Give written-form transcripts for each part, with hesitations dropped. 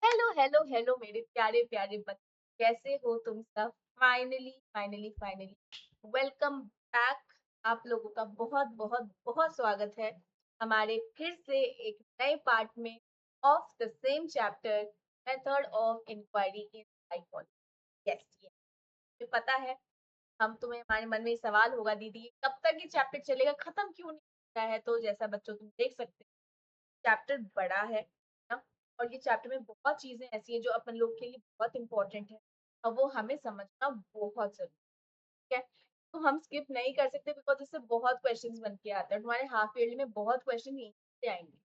Hello hello hello मेरे प्यारे प्यारे बच्चे, कैसे हो तुम सब। Finally finally finally welcome back. आप लोगों का बहुत बहुत बहुत स्वागत है हमारे फिर से एक नए पार्ट में of the same chapter, method of inquiry in psychology. Yes, ये मुझे पता है। हम तुम्हें, हमारे मन में ये सवाल होगा, दीदी ये कब तक ये चैप्टर चलेगा, खत्म क्यों नहीं होता है। तो जैसा बच्चों तुम देख सकते हो, चैप्टर बड़ा है ना। और ये चैप्टर में बहुत चीजें ऐसी हैं जो अपन लोग के लिए बहुत इंपॉर्टेंट है और वो हमें समझना बहुत जरूरी है। तो हम स्किप नहीं कर सकते बिकॉज इससे बहुत क्वेश्चंस बन के आते हैं। तुम्हारे हाफ ईयरली में बहुत क्वेश्चन यहीं से आएंगे,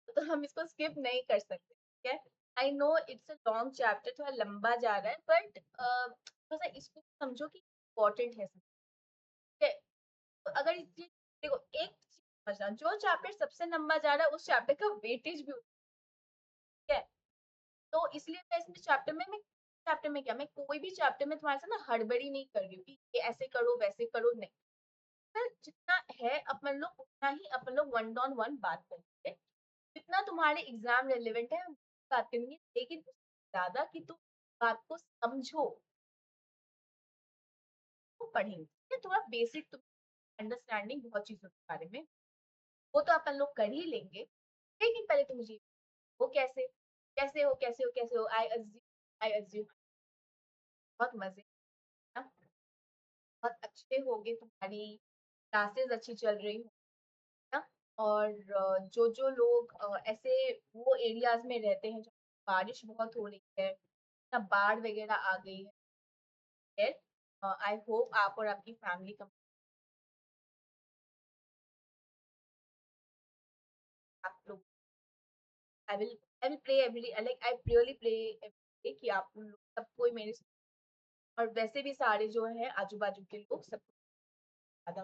तो हम इसको स्किप नहीं कर सकते। ठीक है, I know it's a long chapter, थोड़ा लंबा जा रहा है, बट थोड़ा सा इसको समझो कि इम्पोर्टेंट है सब। ठीक है, तो अगर ये देखो, एक चीज समझना, जो चैप्टर सबसे लंबा जा रहा है उस चैप्टर का वेटेज भी है। तो इसलिए मैं चैप्टर में क्या, मैं कोई भी चैप्टर में तुम्हारे साथ ना हड़बड़ी नहीं कर रही हूँ कि ये ऐसे करो वैसे करो, नहीं। सर जितना है अपन लोग उतना ही अपन लोग वन ऑन वन बात करेंगे, जितना तुम्हारे एग्जाम रेलिवेंट है हम बात करेंगे, लेकिन उससे ज्यादा कि तुम बात को समझो तो पढ़ेंगे। ये थोड़ा बेसिक तुम अंडरस्टैंडिंग बहुत चीजों के बारे में, वो तो अपन लोग कर ही लेंगे। लेकिन पहले तो मुझे वो कैसे कैसे हो आई अज्यूम बहुत मजे ना, बहुत अच्छे होंगे, तुम्हारी क्लासेस अच्छी चल रही हो ना। और जो जो लोग ऐसे वो एरियाज में रहते हैं जहाँ बारिश बहुत हो रही है ना, बाढ़ वगैरह आ गई है, आई होप आप और आपकी फैमिली का आप लोग, I will I will pray every, like I really pray कि आप लोग सब कोई मेरे, और वैसे भी सारे जो है आजू बाजू के लोग सब ज्यादा।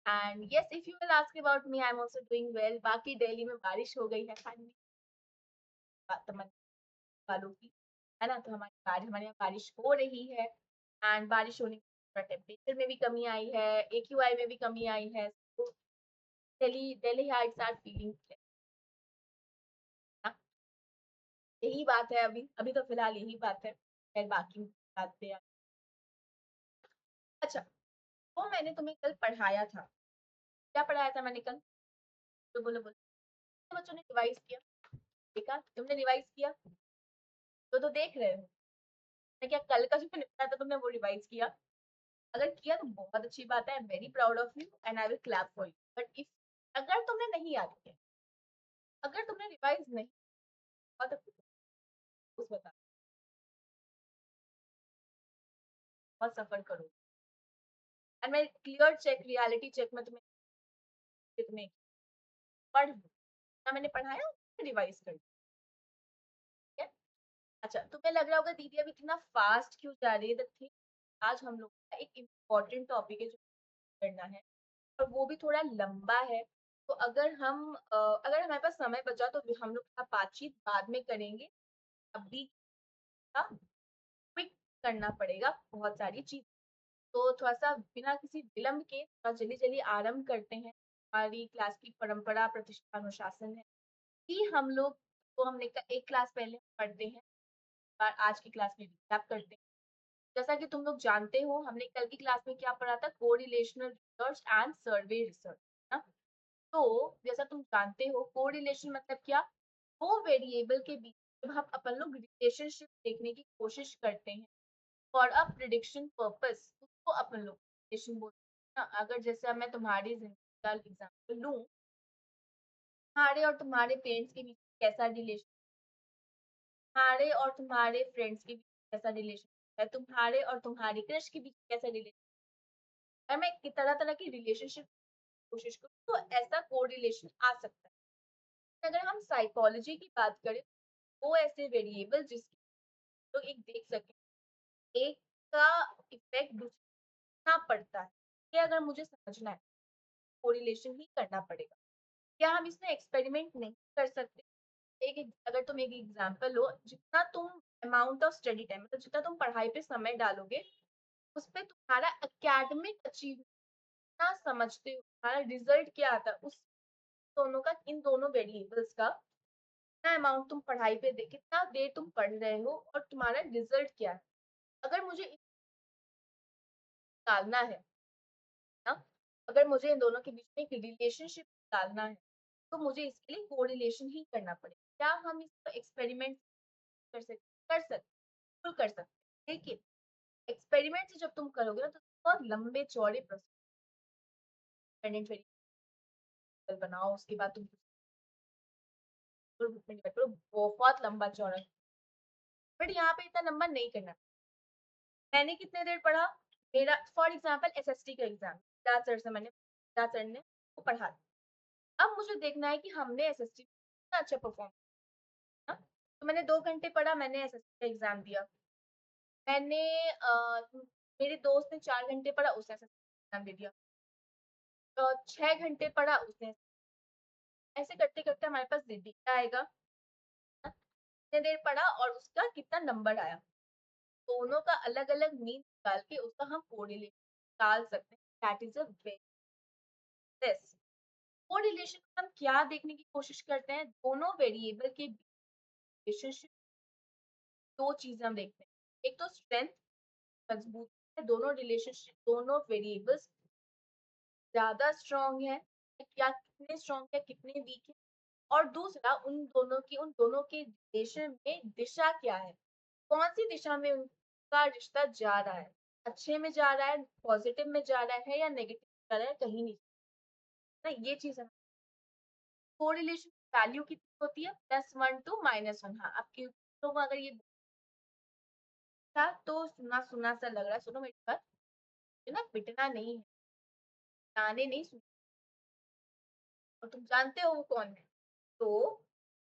And yes, if you will ask about me, I am also doing well. बाकी दिल्ली में बारिश हो गई है फाइनली, तमन्ना वालों की, है ना। तो हमारे यहाँ बारिश हो रही है, एंड बारिश होने के टेम्परेचर में भी कमी आई है, एक्यूआई में भी कमी आई है। तो Delhi Delhi heights are feeling, यही बात है। अभी अभी तो फिलहाल यही बात है, फिर बाकी बात पे अच्छा, वो मैंने तुम्हें कल पढ़ाया था, क्या पढ़ाया था मैंने कल, तो बोलो बोलो। तो बच्चों ने रिवाइज किया, देखा तुमने रिवाइज किया, तो देख रहे हो मैं क्या कल का जो मैंने पढ़ाया था तुमने वो रिवाइज किया। अगर किया तो बहुत अच्छी बात है, I am very proud of you and I will clap for you. But if अगर तुमने नहीं याद किया, अगर तुमने रिवाइज नहीं किया तो उस बता, बहुत सफर करो। एंड मैं क्लियर चेक, रियलिटी चेक में तुम्हें पढ़ लूँ ना, मैंने पढ़ाया रिवाइज कर, ठीक है। अच्छा, तुम्हें लग रहा होगा दीदी अभी इतना फास्ट क्यों जा रही है, द थिंग, आज हम लोग का एक इम्पोर्टेंट टॉपिक है जो करना है, और वो भी थोड़ा लंबा है। तो अगर हमारे पास समय बचा तो हम लोग का बातचीत बाद में करेंगे, अभी का क्विक करना पड़ेगा बहुत सारी चीज। तो थोड़ा सा बिना किसी विलंब के थोड़ा जल्दी जल्दी आरंभ करते हैं। हमारी क्लास की परंपरा प्रतिष्ठा अनुशासन है कि हम लोग, तो हमने एक क्लास पहले पढ़ते हैं और आज की क्लास में रिकैप करते हैं। जैसा कि तुम लोग जानते हो, हमने कल की क्लास में क्या पढ़ा था, correlational research and survey research ना। तो जैसा तुम जानते हो, कोरिलेशन मतलब क्या, दो वेरिएबल के बीच जब हम अपन लोग रिलेशनशिप देखने की कोशिश करते हैं फॉर अ प्रिडिक्शन पर्पस, उसको अपन लोग रिलेशन बोलते हैं ना। अगर जैसे मैं तुम्हारी जिंदगी का एग्जाम्पल लूं, तुम्हारे और तुम्हारे पेरेंट्स के बीच कैसा रिलेशन, तुम्हारे और तुम्हारे फ्रेंड्स के बीच कैसा रिलेशन है, तुम्हारे और तुम्हारी क्रश के बीच कैसा रिलेशन है, मैं तरह तरह की रिलेशनशिप कोशिश करूँ तो ऐसा कोरिलेशन आ सकता है। अगर हम साइकोलॉजी की बात करें, वो ऐसे वेरिएबल जिसके लोग एक देख सके, एक का इफेक्ट दूसरा पड़ता है, ये अगर मुझे समझना है कोरिलेशन ही करना पड़ेगा। क्या हम इसमें एक्सपेरिमेंट नहीं कर सकते। अगर तुम एक एग्जांपल लो, जितना तुम अमाउंट ऑफ स्टडी टाइम, मतलब जितना तुम पढ़ाई पे समय डालोगे, उस पे तुम्हारा एकेडमिक अचीवमेंट समझते हो, तुम्हारा रिजल्ट क्या आता है, उस दोनों का, इन दोनों वेरिएबल्स का कितना अमाउंट तुम पढ़ाई पे दे, कितना देर तुम पढ़ रहे हो और तुम्हारा रिजल्ट क्या है। अगर मुझे निकालना है ना, अगर मुझे इन दोनों के बीच में एक रिलेशनशिप निकालना है, तो मुझे इसके लिए कोरिलेशन ही करना पड़ेगा। क्या हम इसको एक्सपेरिमेंट कर सकते, कर सकते, बिल्कुल कर सकते, लेकिन एक्सपेरिमेंट से जब तुम करोगे ना, तो बहुत लंबे चौड़े प्रोसेस बनाओ, उसके बाद तुम बहुत लंबा चौड़ा, बट यहाँ पे इतना लंबा नहीं करना। मैंने कितने देर पढ़ा, मेरा फॉर एग्जाम्पल एसएसटी का एग्जाम सर से मैंने, सर ने वो पढ़ा, अब मुझे देखना है कि हमने एसएसटी कितना अच्छा परफॉर्म किया। तो मैंने 2 घंटे पढ़ा, मैंने एसएसटी का एग्जाम दिया। मैंने मेरे दोस्त ने 4 घंटे पढ़ा, उसने एसएसटी एग्जाम दे दिया। 6 घंटे पढ़ा उसने, ऐसे करते करते हमारे पास रिजल्ट आएगा, कितने देर पढ़ा और उसका कितना नंबर आया। दोनों का अलग अलग मीन निकाल के उसका हम कोरिलेशन निकाल सकते हैं। That is a best correlation. हम क्या देखने की कोशिश करते हैं, दोनों वेरिएबल के रिलेशनशिप। दो चीजें हम देखते हैं, एक तो स्ट्रेंथ, मजबूती है, दोनों रिलेशनशिप, दोनों वेरिएबल्स ज्यादा स्ट्रांग है या कितने स्ट्रांग है, कितने वीक है। और दूसरा उन दोनों के रिलेशन में दिशा क्या है, कौन सी दिशा में उनका रिश्ता जा रहा है, अच्छे में जा रहा है, पॉजिटिव में जा रहा है या नेगेटिव जा रहा है, कहीं नहीं ना। ये चीज है। कोरिलेशन वैल्यू कितनी होती है, +1 to -1। हाँ, आपके लोग अगर ये था तो सुना सुना सा लग रहा है, सुनो मेरी बात, ये ना पिटना नहीं है, गाने नहीं सुन, और तुम जानते हो वो कौन है, तो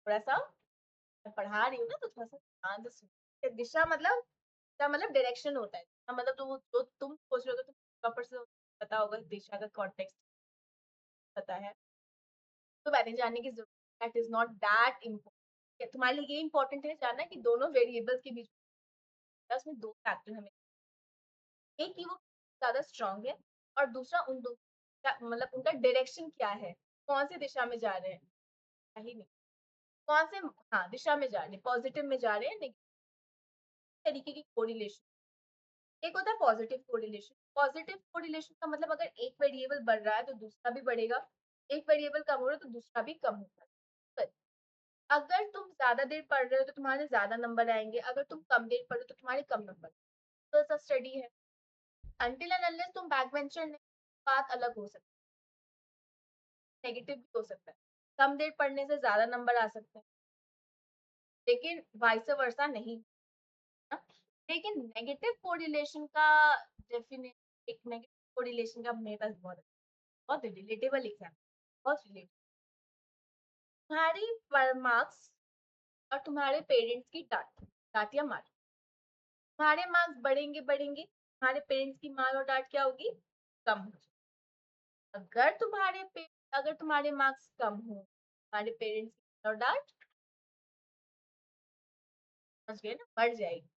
थोड़ा सा मैं पढ़ा रही हूँ ना, तो थोड़ा सा ध्यान से सुनो। दिशा मतलब, दिशा मतलब डायरेक्शन होता है, दिशा मतलब जो तुम सोच रहे हो, तो प्रॉपर से पता होगा दिशा का कॉन्टेक्स्ट पता है, तो मैंने जानने की जरूरत, that is not that important. तुम्हारे लिए ये इंपॉर्टेंट है जानना कि दोनों वेरिएबल्स के बीच में उसमें दो फैक्टर हमें, एक की वो ज्यादा स्ट्रांग है, और दूसरा उन दो मतलब उनका डायरेक्शन क्या है, कौन सी दिशा में जा रहे हैं, सही नहीं, कौन से, हाँ दिशा में जा रहे हैं, पॉजिटिव में जा रहे हैं, नेगेटिव तरीके की कोरिलेशन। एक होता है पॉजिटिव कोरिलेशन। पॉजिटिव कोरिलेशन का मतलब अगर एक वेरिएबल बढ़ रहा है तो दूसरा भी बढ़ेगा, एक वेरिएबल कम हो रहा है तो दूसरा भी कम होगा। अगर तुम ज्यादा देर पढ़ रहे हो तो तुम्हारे ज्यादा नंबर आएंगे, अगर तुम कम देर पढ़ रहे हो तो तुम्हारे कम नंबर। तो ऐसा स्टडी है। अनटिल एंड अनलेस तुम बैक बेंचर नहीं, बात अलग हो सकती है, नेगेटिव भी हो सकता है, कम देर पढ़ने से ज्यादा नंबर आ सकते हैं, लेकिन वाइस वर्सा नहीं ना। लेकिन नेगेटिव कोरिलेशन का डेफिनेट, एक नेगेटिव कोरिलेशन का मेरे पास बहुत रिलेटेबल एग्जाम्पल, बहुत रिलेटेबल। तुम्हारी पर मार्क्स और तुम्हारे पेरेंट्स की डांट, डांट या मार, तुम्हारे मार्क्स बढ़ेंगे बढ़ेंगे, तुम्हारे पेरेंट्स की मार और डांट क्या होगी, कम हो जाएगी। अगर अगर तुम्हारे मार्क्स कम हो, तुम्हारे पेरेंट्स की मार और डांट, समझ गए ना, बढ़ जाएगी।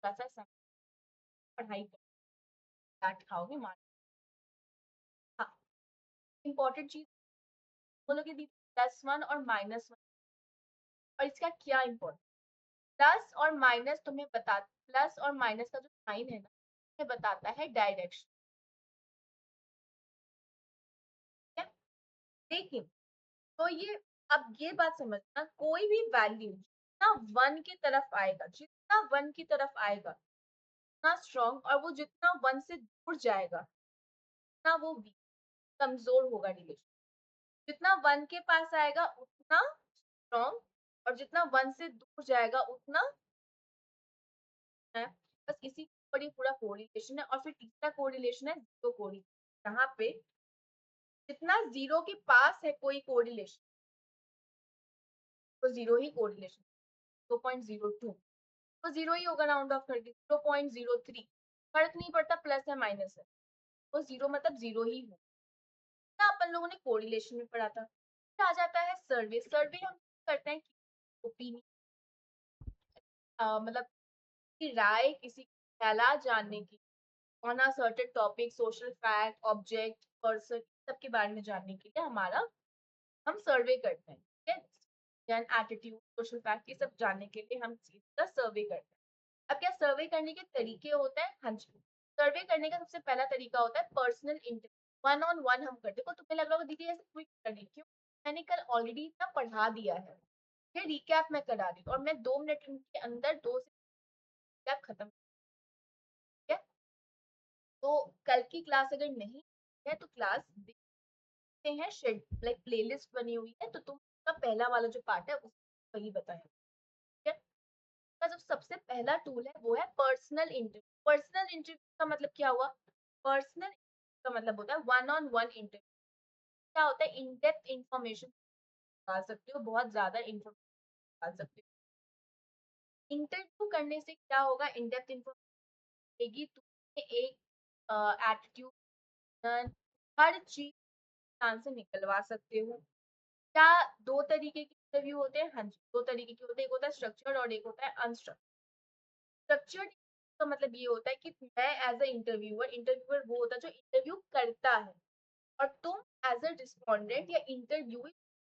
थोड़ा सा पढ़ाई कर, डांट खाओगे, मार। हाँ, इंपॉर्टेंट चीज बोलोगे दी, +1 और -1, और इसका क्या इम्पोर्टेंट, प्लस और माइनस तुम्हें बता, प्लस और माइनस का जो साइन है ना, तुम्हें बताता है डायरेक्शन, ठीक है। लेकिन तो ये, अब ये बात समझना, कोई भी वैल्यू जितना 1 की तरफ आएगा, जितना 1 की तरफ आएगा उतना स्ट्रॉन्ग, और वो जितना 1 से दूर जाएगा उतना वो वीक, कमजोर होगा रिलेशन। जितना 1 के पास आएगा उतना स्ट्रॉन्ग, और जितना 1 से दूर जाएगा उतना है। बस इसी पर ये पूरा कोरिलेशन है। और फिर तीसरा कोरिलेशन है जीरो कोरिलेशन, जहाँ पे जितना जीरो के पास है कोई कोरिलेशन, तो जीरो ही कोरिलेशन, 2.02, तो जीरो ही होगा, राउंड ऑफ करके 0.03, फर्क नहीं पड़ता प्लस है माइनस है, वो जीरो मतलब जीरो ही हो ना। अपन लोगों ने कोरिलेशन में पढ़ा था। फिर आ जाता है सर्वे। सर्वे हम करते हैं ओपिनियन, मतलब की राय किसी ख्याल जानने की, on a certain topic, social fact, object, person, सब के बारे में जानने के लिए हमारा, हम सर्वे करते हैं, ठीक है। ज्ञान, एटीट्यूड, सोशल फैक्ट, ये सब जानने के लिए हम चीज का सर्वे करते हैं। अब क्या सर्वे करने के तरीके होते हैं? हाँ जी, सर्वे करने का सबसे पहला तरीका होता है personal interview, one on one हम करते हैं। देखो तुम्हें लग रहा होगा दीदी ऐसे क्विक करनी क्यों, मैंने कल ऑलरेडी इतना पढ़ा दिया है, ये रिकैप मैं करा रही हूँ और मैं 2 मिनट के अंदर 2 से खत्म, ठीक है? तो कल की क्लास अगर नहीं है तो क्लास देखते हैं, शेड लाइक प्लेलिस्ट बनी हुई है, तो तुम का पहला वाला जो पार्ट है उसको वही बताया, ठीक है? का जो सबसे पहला टूल है वो है पर्सनल इंटरव्यू। पर्सनल इंटरव्यू का मतलब क्या हुआ? पर्सनल का मतलब होता है वन ऑन वन इंटरव्यू। क्या होता है? इन डेप्थ इंफॉर्मेशन डाल सकते हो, बहुत ज्यादा इंफॉर्मेशन डाल सकते हो। इंटरव्यू करने से क्या होगा? इन डेप्थ इंफॉर्मेशन देगी, तुम्हें एक एटीट्यूड, हर चीज इंसान से निकलवा सकते हो। क्या दो तरीके के इंटरव्यू होते हैं? हाँ जी, दो तरीके के होते हैं, एक होता है स्ट्रक्चर्ड और एक होता है अनस्ट्रक्चर्ड। स्ट्रक्चर्ड का मतलब ये होता है कि मैं एज अ इंटरव्यूअर, इंटरव्यूअर वो होता है जो इंटरव्यू करता है और तुम एज अ रिस्पोंडेंट या इंटरव्यू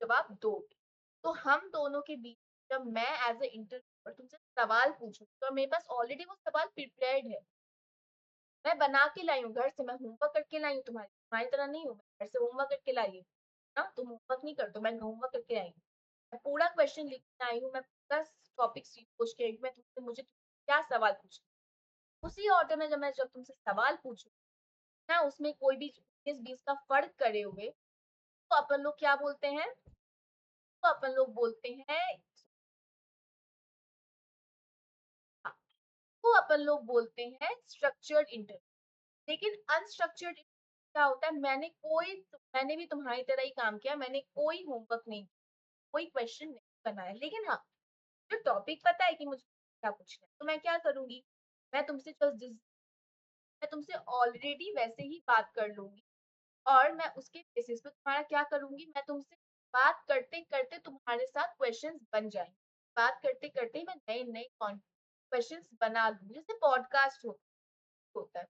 जवाब दोगे। तो हम दोनों के बीच जब मैं एज अ इंटरव्यूअर तुमसे सवाल पूछूं तो मेरे पास ऑलरेडी वो सवाल प्रिपेयर्ड है, मैं बना के लाई हूँ घर से, मैं होमवर्क करके लाई हूँ, तुम्हारी तरह नहीं हूँ मैं घर से होमवर्क करके लाई हूँ ना, तुम होमवर्क नहीं करते, मैं होमवर्क करके आई हूँ, मैं पूरा क्वेश्चन लिख के आई हूँ, मैं पूरा टॉपिक पूछ के आई हूँ, मैं तुमसे मुझे क्या सवाल पूछ, उसी ऑर्डर में जब तुमसे सवाल पूछूं ना, उसमें कोई भी 19-20 का फर्क करे हुए, तो अपन लोग क्या बोलते हैं? तो अपन लोग बोलते हैं, हाँ, तो अपन लोग बोलते हैं स्ट्रक्चर्ड इंटरव्यू। लेकिन अनस्ट्रक्चर्ड क्या होता है? मैंने भी तुम्हारी तरह ही काम किया, मैंने कोई होमवर्क नहीं, कोई क्वेश्चन नहीं बनाया, लेकिन हाँ, जो टॉपिक पता है कि मुझे क्या पूछना है, तो मैं क्या करूंगी? मैं तुमसे जस्ट मैं तुमसे ऑलरेडी वैसे ही बात कर लूंगी और मैं उसके बेसिस पे तुम्हारा क्या करूंगी? मैं तुमसे बात करते करते तुम्हारे साथ क्वेश्चंस बन जाएंगे, बात करते करते मैं नए नए क्वेश्चंस बना लूंगी, जैसे पॉडकास्ट होता है।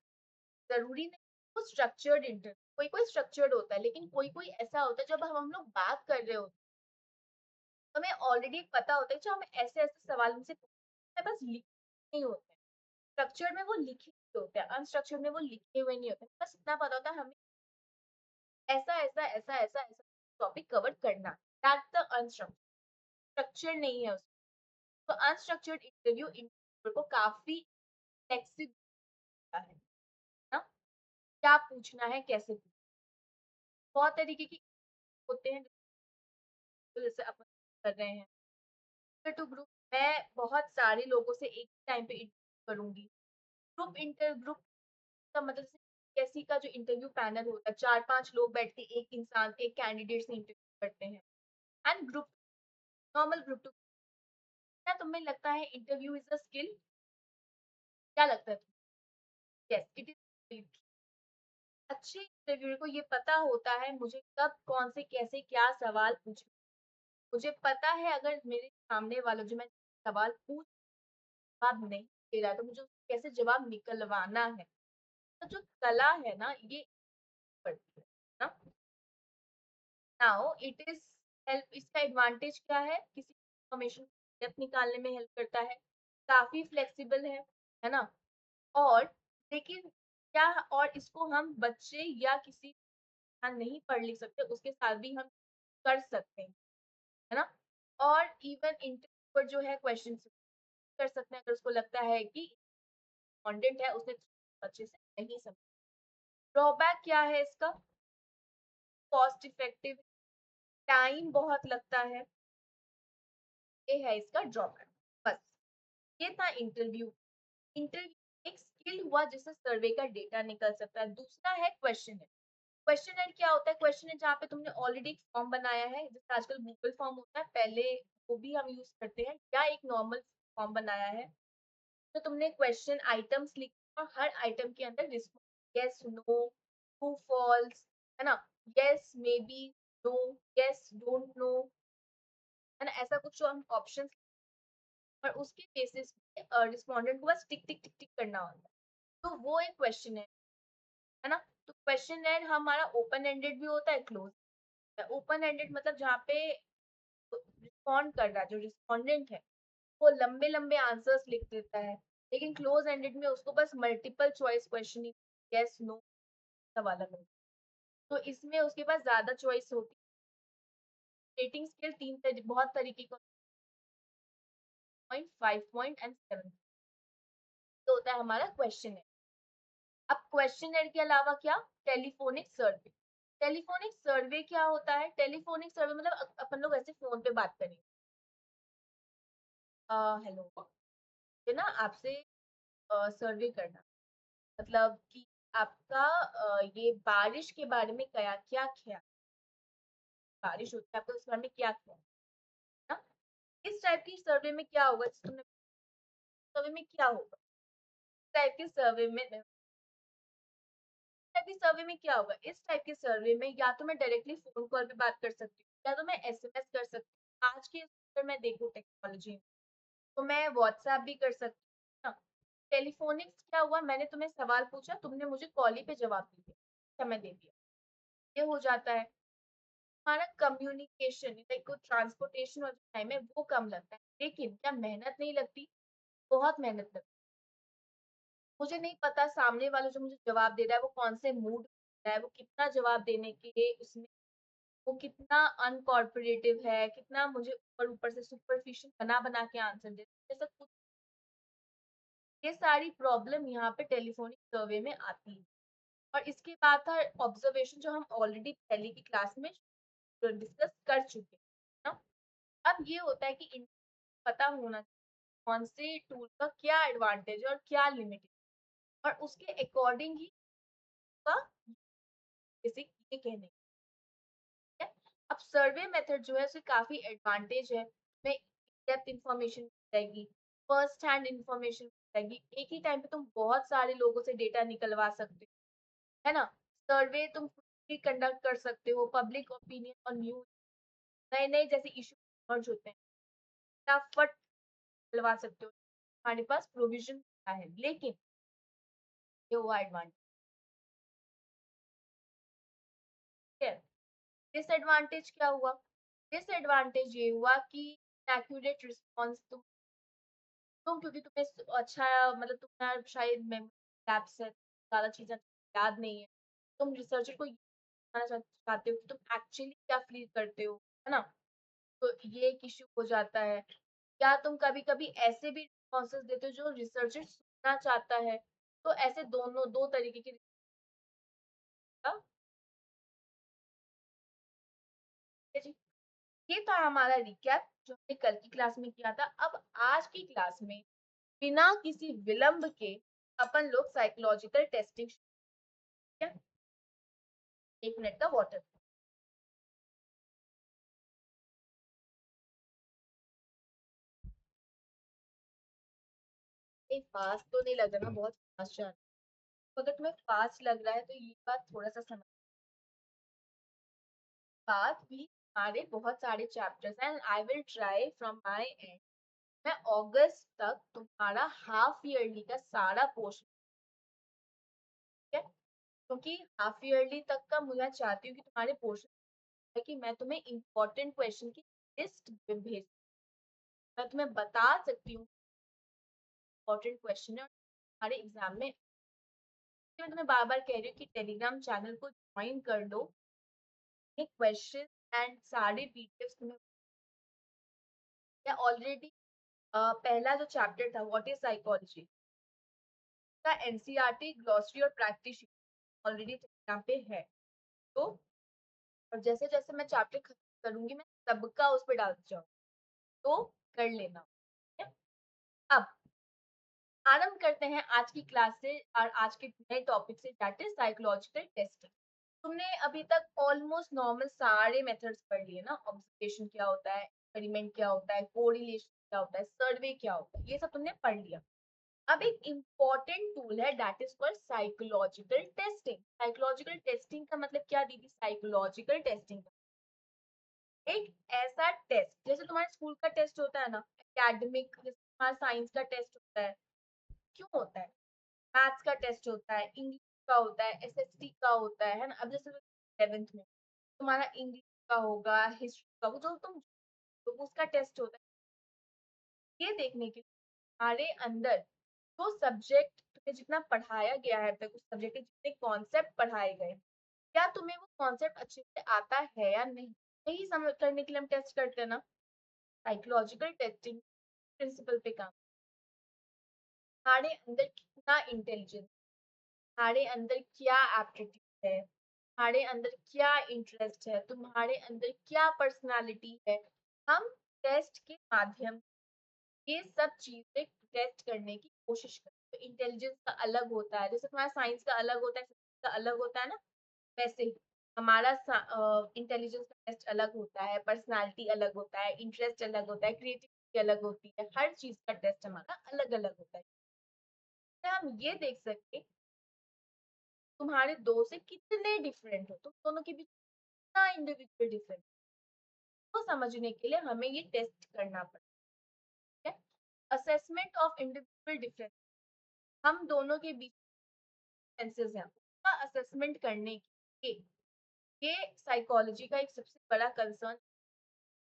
जरूरी नहीं वो स्ट्रक्चर्ड इंटरव्यू, कोई कोई स्ट्रक्चर्ड होता है, लेकिन कोई कोई ऐसा होता है जब हम लोग बात कर रहे होते हैं, तो हमें ऑलरेडी पता होता है जो हमें ऐसे ऐसे सवाल उनसे पूछते हैं, बस लिखे नहीं होते हैं। स्ट्रक्चर्ड में वो लिखे हुए होते हैं, अनस्ट्रक्चर्ड में वो लिखे हुए नहीं होते, बस इतना पता होता है हमें ऐसा ऐसा ऐसा ऐसा ऐसा टॉपिक कवर करना, दैट्स द अनस्ट्रक्चर्ड, स्ट्रक्चर नहीं है उसमें। तो अनस्ट्रक्चर्ड इंटरव्यू इंटरव्यूअर को काफी फ्लेक्सिबल है ना, क्या पूछना है, कैसे पूछना। बहुत तरीके के होते हैं, तो जैसे अपन कर रहे हैं टू ग्रुप, मैं बहुत सारे लोगों से एक टाइम पे इंटरव्यू करूंगी। ग्रुप का मतलब कैसी का जो इंटरव्यू पैनल होता है, 4-5 लोग बैठ के एक इंसान एक कैंडिडेट से इंटरव्यू करते हैं। And group, normal group two. क्या तुम्हें लगता है इंटरव्यू इज अ स्किल? क्या लगता है? Yes it is. अच्छे इंटरव्यूअर को ये पता होता है मुझे कब कौन से कैसे क्या सवाल पूछना, मुझे पता है अगर मेरे सामने वाला जो मैं सवाल पूछ जवाब नहीं दे रहा है तो मुझे कैसे जवाब निकलवाना है। तो जो कला है ना ये पड़ती है ना। नाउ इट इज हेल्प, इसका एडवांटेज क्या है? किसी इंफॉर्मेशन डेप्थ निकालने में हेल्प करता है, काफी फ्लेक्सिबल है ना। और लेकिन क्या, और इसको हम बच्चे या किसी नहीं पढ़ लिख सकते उसके साथ भी हम कर सकते हैं, है ना। और इवन इंटरव्यूअर जो है क्वेश्चन कर सकते हैं अगर उसको लगता है कि कंटेंट है उसने अच्छे से नहीं समझा। ड्रॉबैक क्या है इसका? कॉस्ट इफेक्टिव, टाइम बहुत लगता है, ये है इसका ड्रॉबैक। बस ये था इंटरव्यू। इंटरव्यू एक स्किल हुआ जिससे सर्वे का डेटा निकल सकता है। दूसरा है क्वेश्चन। क्वेश्चनर क्या होता है? क्वेश्चनर जहाँ पे तुमने ऑलरेडी एक फॉर्म बनाया है, जैसे आजकल गूगल फॉर्म होता है, पहले वो भी हम यूज करते हैं, या एक नॉर्मल फॉर्म बनाया है, तो तुमने क्वेश्चन आइटम्स लिखे और हर आइटम के अंदर response yes no true false, है ना, yes maybe, no, yes don't know, है ना, ऐसा कुछ जो हम ऑप्शंस, और उसके बेसिस पे रिस्पोंडेंट को बस टिक टिक टिक टिक करना होता है, तो वो एक क्वेश्चन है ना। तो क्वेश्चन हमारा ओपन एंडेड भी होता है, क्लोज। ओपन एंडेड मतलब जहाँ पे रिस्पॉन्ड कर रहा है, जो रिस्पोंडेंट है, वो लंबे-लंबे आंसर्स लिख देता है, लेकिन क्लोज एंडेड में उसको बस multiple choice questioning yes, no सवाल है। तो इसमें उसके पास ज़्यादा चॉइस होती है। रेटिंग स्केल 3 बहुत तरीके का पॉइंट, 5 पॉइंट एंड 7 तो होता है हमारा क्वेश्चन। अब क्वेश्चनर के अलावा क्या? टेलीफोनिक सर्वे। टेलीफोनिक सर्वे क्या होता है? टेलीफोनिक सर्वे मतलब अपन लोग ऐसे फोन पे बात करें, हेलो, ये ना आपसे सर्वे करना, मतलब कि आपका ये बारिश के बारे में क्या ख्याल, बारिश होती है आपको उस बारे में क्या ख्याल है ना? इस टाइप की सर्वे में क्या होगा, तुमने सर्वे में क्या होगा, इस टाइप के सर्वे में टाइप के सर्वे में क्या होगा, इस टाइप के सर्वे में या तो मैं डायरेक्टली फोन कॉल पे बात कर सकती हूँ, या तो मैं एसएमएस कर सकती हूँ। आज के अगर मैं देखूँ टेक्नोलॉजी में, तो मैं व्हाट्सएप भी कर सकती हूँ ना। टेलीफोनिक्स क्या हुआ, मैंने तुम्हें सवाल पूछा, तुमने मुझे कॉल ही पे जवाब दे दिया, समय दे दिया, ये हो जाता है। हमारा कम्युनिकेशन लाइक ट्रांसपोर्टेशन और टाइम है वो कम लगता है, लेकिन क्या मेहनत नहीं लगती? बहुत मेहनत लगती है। मुझे नहीं पता सामने वाला जो मुझे जवाब दे रहा है वो कौन से मूड में है, वो कितना जवाब देने के लिए उसमें, वो कितना अनकॉर्पोरेटिव है, कितना मुझे ऊपर ऊपर से सुपरफिशियल बना बना के आंसर दे, ये सब कुछ, ये सारी प्रॉब्लम यहाँ पे टेलीफोनिक सर्वे में आती है। और इसके बाद था ऑब्जर्वेशन, जो हम ऑलरेडी पहले की क्लास में डिस्कस कर चुके हैं ना। अब ये होता है कि पता होना कौन से टूल का क्या एडवांटेज है और क्या लिमिट है, और उसके अकॉर्डिंग ही का बेसिक ये कहने है। अब सर्वे मेथड जो है उसके काफी एडवांटेज है, में डेप्थ इंफॉर्मेशन मिल जाएगी, फर्स्ट हैंड इंफॉर्मेशन मिल जाएगी, एक ही टाइम पे तुम बहुत सारे लोगों से डेटा निकलवा सकते हो, है ना। सर्वे तुम फ्री कंडक्ट कर सकते हो, पब्लिक ओपिनियन और न्यूज, नए नए जैसे इशू मर्ज होते हैं, फटाफट निकलवा सकते हो, हमारे पास प्रोविजन है। लेकिन ये हुआ एडवांटेज, है। डिसएडवांटेज क्या हुआ? डिसएडवांटेज ये हुआ कि एक्यूरेट रिस्पॉन्स तुम क्योंकि तुम्हें अच्छा, मतलब तुम्हारा शायद मेमोरी लैप्स है, ज़्यादा चीज़ें याद नहीं है, तुम रिसर्चर को ये बताना चाहते हो कि तुम एक्चुअली क्या फील करते हो, है ना? तो ये एक इश्यू हो जाता है। या तुम कभी-कभी ऐसे भी रिस्पॉन्सेज़ देते हो जो रिसर्चर सुनना चाहता है, तो ऐसे दोनों 2 तरीके के रिस्पॉन्स का जी। ये था हमारा रिकैप जो हमने कल की क्लास में किया था। अब आज की क्लास में बिना किसी विलंब के अपन लोग साइकोलॉजिकल टेस्टिंग, ठीक है? 1 मिनट का वाटर। नहीं फास्ट तो नहीं लग रहा ना, बहुत फास्ट जा रहा है। तो अगर तुम्हें फास्ट लग रहा है तो ये बात थोड़ा-सा समझ, बात भी हमारे बहुत सारे चैप्टर्स हैं and I will try from my and, मैं अगस्त तक तुम्हारा हाफ ईयरली का सारा पोर्शन, ठीक है? क्योंकि हाफ ईयरली तक का मैं चाहती हूँ कि तुम्हारे पोर्शन है कि मैं तुम्हें इम्पोर्टेंट क्वेश्चन की लिस्ट भेज, मैं तुम्हें बता सकती हूँ इम्पोर्टेंट क्वेश्चन है और हमारे एग्जाम में, मैं तुम्हें बार बार कह रही हूँ कि टेलीग्राम चैनल को ज्वाइन कर लो, क्वेश्चन एंड सारे पीडीएफ तुम्हें, या ऑलरेडी पहला जो चैप्टर था व्हाट इज साइकोलॉजी का एनसीईआरटी ग्लॉसरी और प्रैक्टिस ऑलरेडी टेलीग्राम पे है। तो और जैसे जैसे मैं चैप्टर खत्म करूंगी मैं सबका उस पर डाल जाऊँ, तो कर लेना, ठीक है? अब आरंभ करते हैं आज की क्लास से और आज के नए टॉपिक से, दैट इज साइकोलॉजिकल टेस्टिंग। तुमने अभी तक ऑलमोस्ट नॉर्मल सारे मेथड्स पढ़ लिए ना, ऑब्जर्वेशन क्या होता है, एक्सपेरिमेंट क्या होता है, कोरिलेशन क्या होता है, सर्वे क्या होता है, ये सब तुमने पढ़ लिया। अब एक इम्पॉर्टेंट टूल है that is for psychological testing. Psychological testing का मतलब क्या दीदी? साइकोलॉजिकल टेस्टिंग एक ऐसा टेस्ट जैसे तुम्हारे स्कूल का टेस्ट होता है ना, एकेडमिक, जैसे तुम्हारा साइंस का टेस्ट होता है, क्यों होता है? मैथ्स का टेस्ट होता है, इंग्लिश का होता है, एसएसटी का होता है ना। अब जैसे 11th में तुम्हारा इंग्लिश का होगा, हिस्ट्री का होगा, जो तुम तो वो उसका टेस्ट होता है। ये देखने के लिए हमारे अंदर जो सब्जेक्ट तुम्हें जितना पढ़ाया गया है अब तक, उस सब्जेक्ट के जितने कॉन्सेप्ट पढ़ाए गए, क्या तुम्हें वो कॉन्सेप्ट अच्छे से आता है या नहीं, यही समझ करने के लिए हम टेस्ट करते हैं ना। साइकोलॉजिकल टेस्टिंग प्रिंसिपल पे काम, हमारे अंदर कितना इंटेलिजेंस, तुम्हारे अंदर क्या एप्टीट्यूड है, तुम्हारे अंदर क्या इंटरेस्ट है, तुम्हारे अंदर क्या पर्सनालिटी है, हम टेस्ट के माध्यम ये सब चीजें टेस्ट करने की कोशिश करते हैं। तो इंटेलिजेंस का अलग होता है, जैसे तुम्हारा साइंस का अलग होता है, का अलग होता है ना, वैसे ही हमारा इंटेलिजेंस का टेस्ट अलग होता है, पर्सनालिटी अलग होता है, इंटरेस्ट अलग होता है, क्रिएटिविटी अलग होती है, हर चीज का टेस्ट हमारा अलग अलग होता है। तो हम ये देख सकते तुम्हारे दो से कितने डिफरेंट हो, तुम दोनों के बीच कितना इंडिविजुअल डिफरेंट, तो समझने के लिए हमें ये टेस्ट करना पड़ता है। असेसमेंट ऑफ इंडिविजुअल डिफरेंस, हम दोनों के बीच डिफरेंसेस हैं, उसका असेसमेंट करने के ये साइकोलॉजी का एक सबसे बड़ा कंसर्न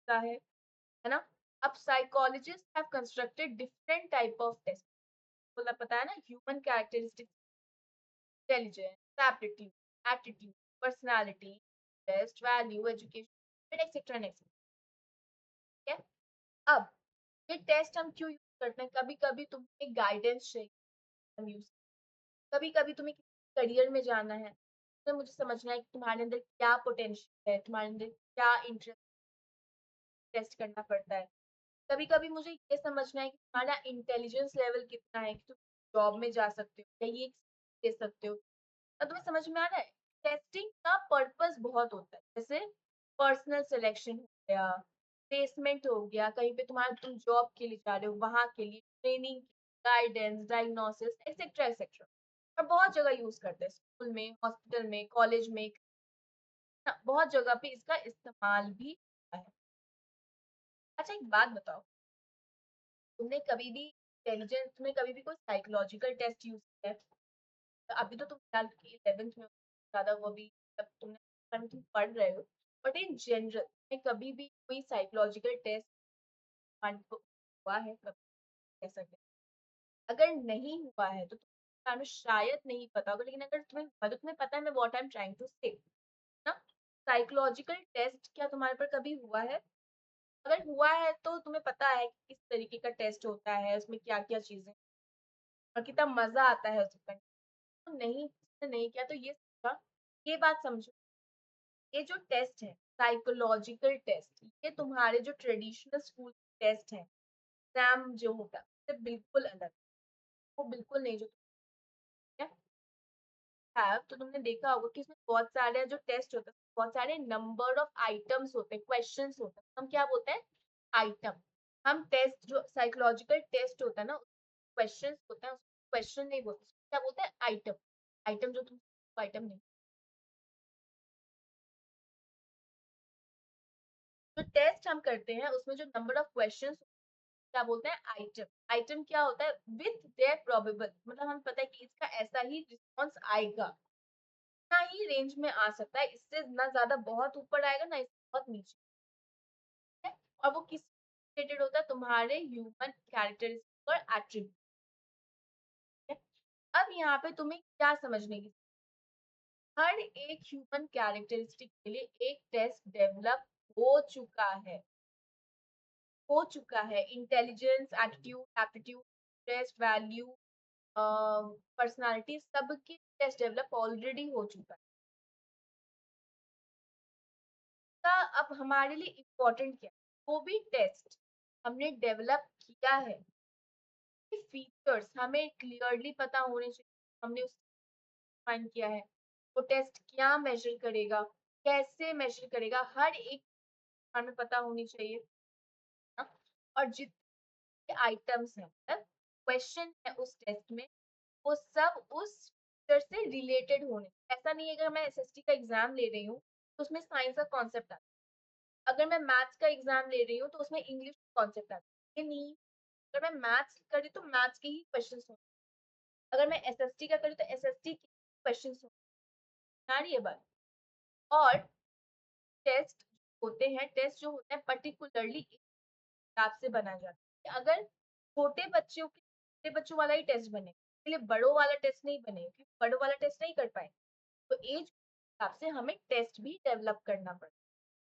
का है ना। अब psychologist have constructed different type of test, मतलब पता है ना, human characteristics, intelligence, aptitude, attitude, personality, test, value, education, etcetera next. ठीक है, अब ये टेस्ट हम क्यों यूज करते हैं, कभी कभी तुम्हें गाइडेंस चाहिए, हम यूज, कभी कभी तुम्हें करियर में जाना है, तो मुझे समझना है कि तुम्हारे अंदर क्या पोटेंशियल है, तुम्हारे अंदर क्या इंटरेस्ट, टेस्ट करना पड़ता है। कभी कभी मुझे ये समझना है कि तुम्हारा इंटेलिजेंस लेवल कितना है कि तुम जॉब में जा सकते हो या ये दे सकते हो। अब तुम्हें समझ में आ रहा है, टेस्टिंग का पर्पस बहुत होता है, जैसे पर्सनल सिलेक्शन हो गया, प्लेसमेंट हो गया, कहीं पे तुम्हारा तुम जॉब के लिए जा रहे हो वहां के लिए training, guidance, diagnosis, etcetera etcetera. और बहुत जगह यूज करते हैं, स्कूल में, हॉस्पिटल में, कॉलेज में, बहुत जगह पे इसका इस्तेमाल भी होता है। अच्छा एक बात बताओ, तुमने कभी भी इंटेलिजेंस, तुमने कभी भी कोई साइकोलॉजिकल टेस्ट यूज किया है? तो अभी तो तुम फिलहाल 11th में हो, ज्यादा वो भी तब तुम पढ़ रहे हो, बट इन जनरल में कभी भी कोई साइकोलॉजिकल टेस्ट हुआ है कभी, कह सकते हैं। अगर नहीं हुआ है तो तुम्हें शायद नहीं पता होगा, लेकिन अगर तुम्हें हुआ तो तुम्हें पता है मैं what I am trying to say ना। साइकोलॉजिकल टेस्ट क्या तुम्हारे पर कभी हुआ है? अगर हुआ है तो तुम्हें पता है कि किस तरीके का टेस्ट होता है, उसमें क्या क्या चीजें और कितना मजा आता है उसमें। तो नहीं, जिसने नहीं किया तो ये समझा, ये बात समझो, ये जो टेस्ट है साइकोलॉजिकल टेस्ट, ये तुम्हारे जो ट्रेडिशनल स्कूल टेस्ट है, एग्जाम जो होता है उससे बिल्कुल अलग, वो बिल्कुल नहीं जो है। तो तुमने देखा होगा कि इसमें बहुत सारे जो टेस्ट होता है, बहुत सारे नंबर ऑफ आइटम्स होते हैं, क्वेश्चंस होते हैं, हम क्या बोलते हैं, आइटम। हम टेस्ट जो साइकोलॉजिकल टेस्ट होता है ना, क्वेश्चंस होते हैं, क्वेश्चन नहीं बोलते, क्या बोलते हैं, आइटम। आइटम जो तुम, आइटम नहीं, जो टेस्ट हम करते हैं उसमें जो नंबर ऑफ क्वेश्चंस, क्या बोलते हैं, आइटम। आइटम क्या होता है, विथ देयर प्रोबेबल, मतलब हमें पता है कि इसका ऐसा ही रिस्पॉन्स आएगा, ना ही रेंज में आ सकता है, इससे ना ज्यादा बहुत ऊपर आएगा ना इससे बहुत नीचे है। और वो किस रिलेटेड होता है, तुम्हारे ह्यूमन कैरेक्टरिस्टिक और एट्रीब्यूट है। अब यहाँ पे तुम्हें क्या समझने की, हर एक ह्यूमन कैरेक्टरिस्टिक के लिए एक टेस्ट डेवलप हो चुका है, intelligence, attitude, aptitude, interest, value, personality, सबके टेस्ट डेवलप ऑलरेडी हो चुका है। का अब हमारे लिए इम्पोर्टेंट क्या है, वो भी टेस्ट हमने डेवलप किया है, फीचर्स हमें क्लियरली पता होने चाहिए, हमने उसको डिफाइन किया है, वो टेस्ट क्या मेजर करेगा, कैसे मेजर करेगा, हर एक हमें पता होनी चाहिए ना। और जितने आइटम्स हैं, मतलब क्वेश्चन है उस टेस्ट में, वो सब उस फीचर से रिलेटेड होने, ऐसा नहीं है अगर मैं एसएसटी का एग्जाम ले रही हूँ तो उसमें साइंस का कॉन्सेप्ट आता है, अगर मैं मैथ्स का एग्जाम ले रही हूँ तो उसमें इंग्लिश कॉन्सेप्ट आता है, ये नहीं, अगर मैं मैथ्स कर रही हूँ तो मैथ्स के ही क्वेश्चन होंगे, अगर मैं एसएसटी का करूँ तो एसएसटी के क्वेश्चन होंगे, आ रही है बात। और टेस्ट होते हैं, टेस्ट जो होते हैं पर्टिकुलरली हिसाब से बना जाता है। अगर छोटे बच्चों वाला ही टेस्ट बने, इसके लिए बड़ों वाला टेस्ट नहीं बने, क्योंकि बड़ों वाला टेस्ट नहीं कर पाए, तो एज के हिसाब से हमें टेस्ट भी डेवलप करना पड़ता है।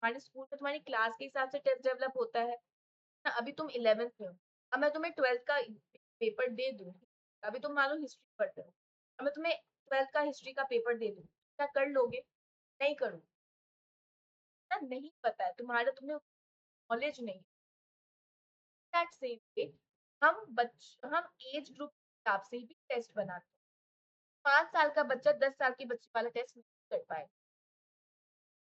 हमारे स्कूल में तुम्हारी क्लास के हिसाब से टेस्ट डेवलप होता है ना। अभी तुम 11th में हो, अब मैं तुम्हें 12th का पेपर दे दूं, अभी तुम मान लो हिस्ट्री पढ़ते हो, अब मैं तुम्हें 12th का हिस्ट्री का पेपर दे दूं, क्या कर लोगे? नहीं करोगे ना, नहीं पता है तुम्हारा, तुम्हें नॉलेज नहीं। दैट सेम वे हम एज ग्रुप के हिसाब से भी टेस्ट बनाते हैं। 5 साल का बच्चा 10 साल की बच्ची वाला टेस्ट नहीं कर पाए,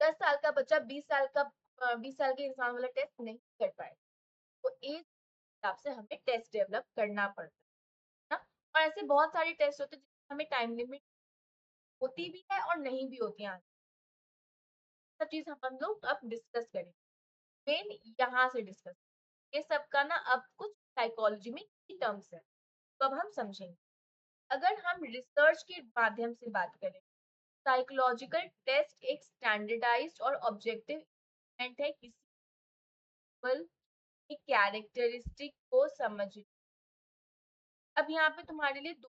10 साल का बच्चा 20 साल के इंसान वाला टेस्ट नहीं कर पाए। तो एज हिसाब से हमें टेस्ट डेवलप करना पड़ता है ना। और ऐसे बहुत सारे टेस्ट होते हैं जिसमें हमें टाइम लिमिट होती भी है और नहीं भी होती है। सब चीज हम लोग अब डिस्कस करें, मेन यहाँ से डिस्कस, ये सब का ना अब कुछ साइकोलॉजी में की टर्म्स है, तो अब हम समझेंगे। अगर हम रिसर्च के माध्यम से बात करें, साइकोलॉजिकल टेस्ट एक स्टैंडर्डाइज्ड और ऑब्जेक्टिव इंस्ट्रूमेंट है किसी पीपल की कैरेक्टरिस्टिक को समझने। अब यहाँ पे तुम्हारे लिए दो,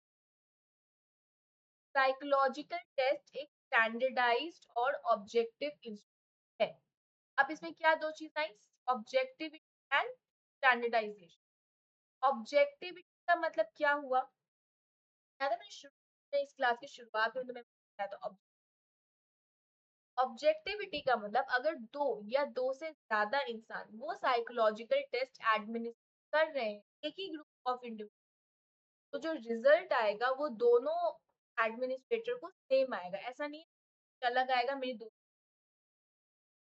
साइकोलॉजिकल टेस्ट एक स्टैंडर्डाइज्ड और ऑब्जेक्टिव इंस्ट्रूमेंट है। अब इसमें क्या दो चीज आई, ऑब्जेक्टिविटी एंड स्टैंडर्डाइजेशन। ऑब्जेक्टिविटी का मतलब क्या हुआ, याद है मैंने इस क्लास की शुरुआत में तुम्हें बताया था। ऑब्जेक्टिविटी का मतलब अगर दो या दो से ज्यादा इंसान वो साइकोलॉजिकल टेस्ट एडमिनिस्टर कर रहे हैं एक ही ग्रुप ऑफ इंडिविजुअल, तो जो रिजल्ट आएगा वो दोनों एडमिनिस्ट्रेटर को सेम आएगा। ऐसा नहीं है अलग आएगा मेरी दो,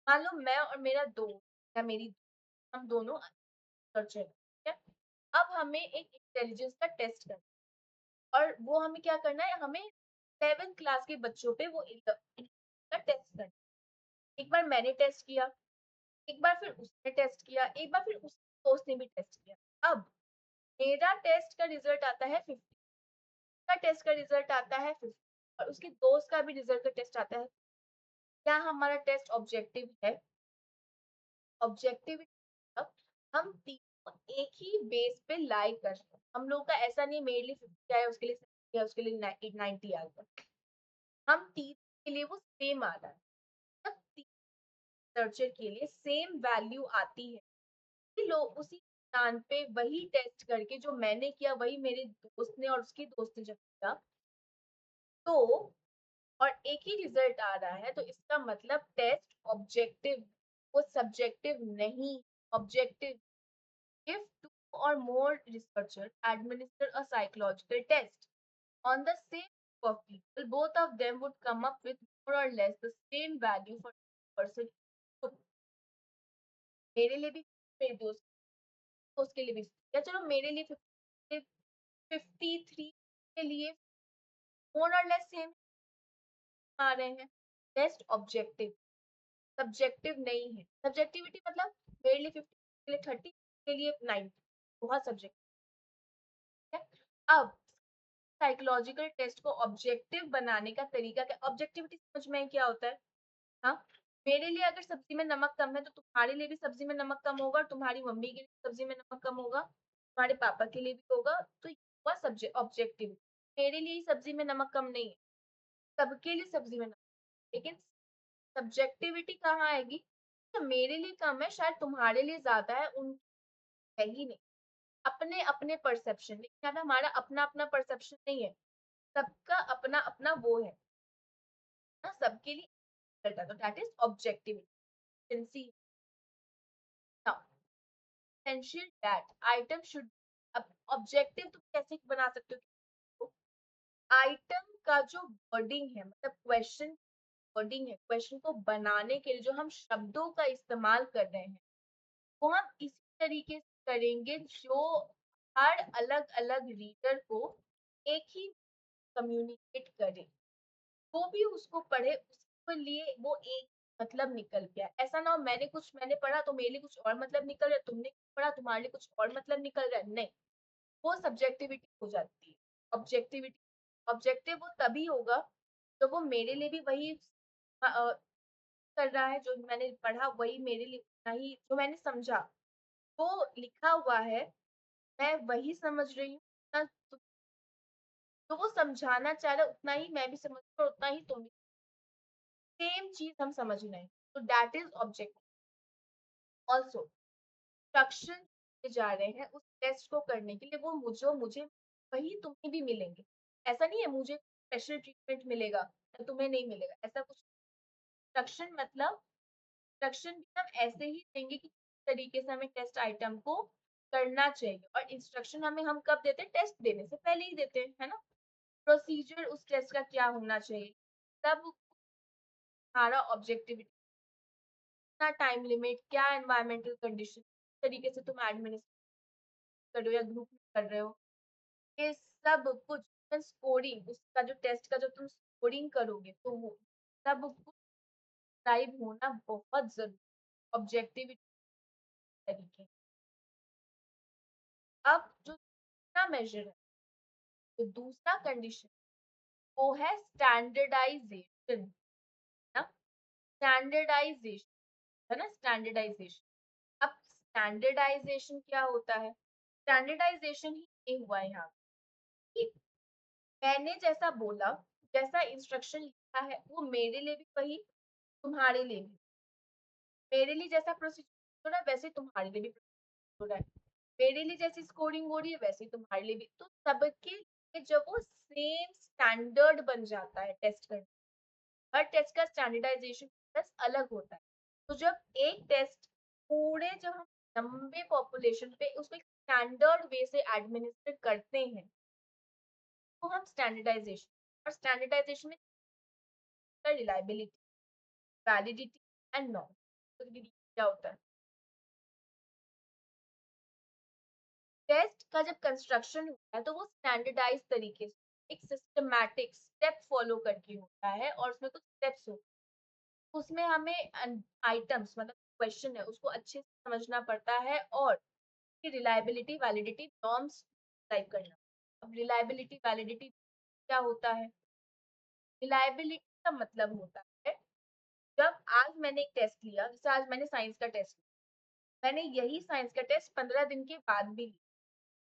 मान लो मैं और मेरा दोस्त या मेरी, हम दोनों रिसर्चर, ठीक है। अब हमें एक इंटेलिजेंस का टेस्ट करना है, और वो हमें क्या करना है, हमें 11th क्लास के बच्चों पे वो का टेस्ट करना है। एक बार मैंने टेस्ट किया, एक बार फिर उसने टेस्ट किया, एक बार फिर उसके दोस्त ने भी टेस्ट किया। अब मेरा टेस्ट का रिजल्ट आता है 50, का टेस्ट का रिजल्ट आता है 50, और उसके दोस्त का भी रिजल्ट का टेस्ट आता है। क्या हमारा टेस्ट ऑब्जेक्टिव है? ऑब्जेक्टिव मतलब हम तीनों एक ही बेस पे लाई कर रहे हैं। हम लोग का ऐसा नहीं मेरे लिए 50 आया उसके लिए 70 आया उसके लिए 90 आ गया, हम तीनों के लिए वो सेम आ रहा है। तब सर्चर के लिए सेम वैल्यू आती है, लोग उसी स्थान पे वही टेस्ट करके जो मैंने किया वही मेरे दोस्त ने और उसकी दोस्त ने जब किया, तो और एक ही रिजल्ट आ रहा है, तो इसका मतलब टेस्ट ऑब्जेक्टिव, वो सब्जेक्टिव नहीं। Objective, if two or more researchers administer a psychological test on the same group of people, both of them would come up with more or less the same value for each person. तो मेरे लिए भी, मेरे दोस्त दोस्त के लिए भी, या चलो मेरे लिए 53 के लिए मोर और लेस सेम आ रहे हैं। टेस्ट ऑब्जेक्टिव, सब्जेक्टिव नहीं है। सब्जेक्टिविटी मतलब मेरे लिए 50 के लिए 30 के लिए 90, बहुत सब्जेक्टिव है। अब साइकोलॉजिकल टेस्ट को ऑब्जेक्टिव बनाने का तरीका क्या, ऑब्जेक्टिविटी समझ में क्या होता है। हाँ, मेरे लिए अगर सब्जी में नमक कम है तो तुम्हारे लिए भी सब्जी में नमक कम होगा, और तुम्हारी मम्मी के लिए सब्जी में नमक कम होगा, तुम्हारे पापा के लिए भी होगा, तो ये हुआ सब्जेक्ट ऑब्जेक्टिव। मेरे लिए ही सब्जी में नमक कम नहीं है, सबके लिए सब्जी में नमक, लेकिन सब्जेक्टिविटी कहाँ आएगी, तो मेरे लिए कम है शायद तुम्हारे लिए ज्यादा है, उन है ही नहीं। अपने अपने परसेप्शन, लेकिन यार हमारा अपना अपना परसेप्शन नहीं है, सबका अपना अपना वो है ना, सबके लिए तो that is objectivity. Now essential that item should, अब ऑब्जेक्टिव तुम कैसे बना सकते हो, आइटम का जो वर्डिंग है, मतलब क्वेश्चन वर्डिंग है, क्वेश्चन को बनाने के लिए जो हम शब्दों का इस्तेमाल कर रहे हैं, वो हम इसी तरीके से करेंगे जो हर अलग अलग रीडर को एक ही कम्युनिकेट करे, वो भी उसको पढ़े, उसके लिए वो एक मतलब निकल गया। ऐसा ना हो मैंने पढ़ा तो मेरे लिए कुछ और मतलब निकल रहा है, तुमने पढ़ा तुम्हारे लिए कुछ और मतलब निकल रहा है, नहीं, वो सब्जेक्टिविटी हो जाती है। ऑब्जेक्टिविटी, ऑब्जेक्टिव वो तभी होगा जब वो मेरे लिए भी वही कर रहा है, जो मैंने पढ़ा वही मेरे लिए उतना ही, जो मैंने समझा जो लिखा हुआ है मैं वही समझ रही हूँ, ना जो वो समझाना चाह रहा है उतना ही मैं भी समझ रही हूँ और उतना ही तुम भी, सेम चीज हम समझ रहे हैं, तो that is objective. Also instruction जा रहे हैं उस टेस्ट को करने के लिए, वो मुझे वही तुम्हें भी मिलेंगे। ऐसा नहीं है मुझे स्पेशल ट्रीटमेंट मिलेगा या तुम्हें नहीं मिलेगा, ऐसा कुछ। इंस्ट्रक्शन मतलब इंस्ट्रक्शन भी हम ऐसे ही देंगे कि किस तरीके से हमें टेस्ट आइटम को करना चाहिए, और इंस्ट्रक्शन हम कब देते हैं, टेस्ट देने से पहले ही देते हैं, है ना। प्रोसीजर उस टेस्ट का क्या होना चाहिए, तब हमारा ऑब्जेक्टिविटी, कितना टाइम लिमिट, क्या एनवायरमेंटल कंडीशन, तरीके से तुम एडमिनिस्ट्रेट कर रहे हो या ग्रुप में कर रहे हो, ये सब कुछ। स्कोरिंग उसका जो टेस्ट का जो तुम स्कोरिंग करोगे तो वो सब कुछ टाइप होना बहुत जरूरी, ऑब्जेक्टिविटी तरीके। अब जो दूसरा मेजर है, तो दूसरा कंडीशन वो है स्टैंडर्डाइजेशन, ना। स्टैंडर्डाइजेशन है ना, स्टैंडर्डाइजेशन। अब स्टैंडर्डाइजेशन क्या होता है, स्टैंडर्डाइजेशन ही ये हुआ है यहाँ कि मैंने जैसा बोला, जैसा इंस्ट्रक्शन लिखा है वो मेरे लिए भी वही, तुम्हारे लिए भी। मेरे लिए जैसा प्रोसीजर हो रहा है वैसे तुम्हारे लिए भी हो रहा है, मेरे लिए जैसी स्कोरिंग हो रही है वैसे तुम्हारे लिए भी, तो सबके लिए जब वो सेम स्टैंडर्ड बन जाता है टेस्ट करने, हर टेस्ट का स्टैंडर्डाइजेशन प्लस अलग होता है। तो जब एक टेस्ट पूरे जो हम लंबे पॉपुलेशन पे उसको एक स्टैंडर्ड वे से एडमिनिस्टर करते हैं, तो हम स्टैंडर्डाइजेशन, और स्टैंडर्डाइजेशन में रिलायबिलिटी, वैलिडिटी एंड नॉर्म। तो क्या होता है, टेस्ट का जब कंस्ट्रक्शन होता है तो वो स्टैंडर्डाइज तरीके से एक सिस्टमैटिक स्टेप फॉलो करके होता है, और उसमें कुछ स्टेप्स होते हैं, उसमें हमें आइटम्स मतलब क्वेश्चन है उसको अच्छे से समझना पड़ता है, और रिलायबिलिटी वैलिडिटी नॉर्म्स टाइप करना। अब रिलायबिलिटी वैलिडिटी क्या होता है, रिलायबिलिटी का मतलब होता है जब आज मैंने एक टेस्ट लिया, जैसे आज मैंने साइंस का टेस्ट लिया, मैंने यही साइंस का टेस्ट 15 दिन के बाद भी लिया।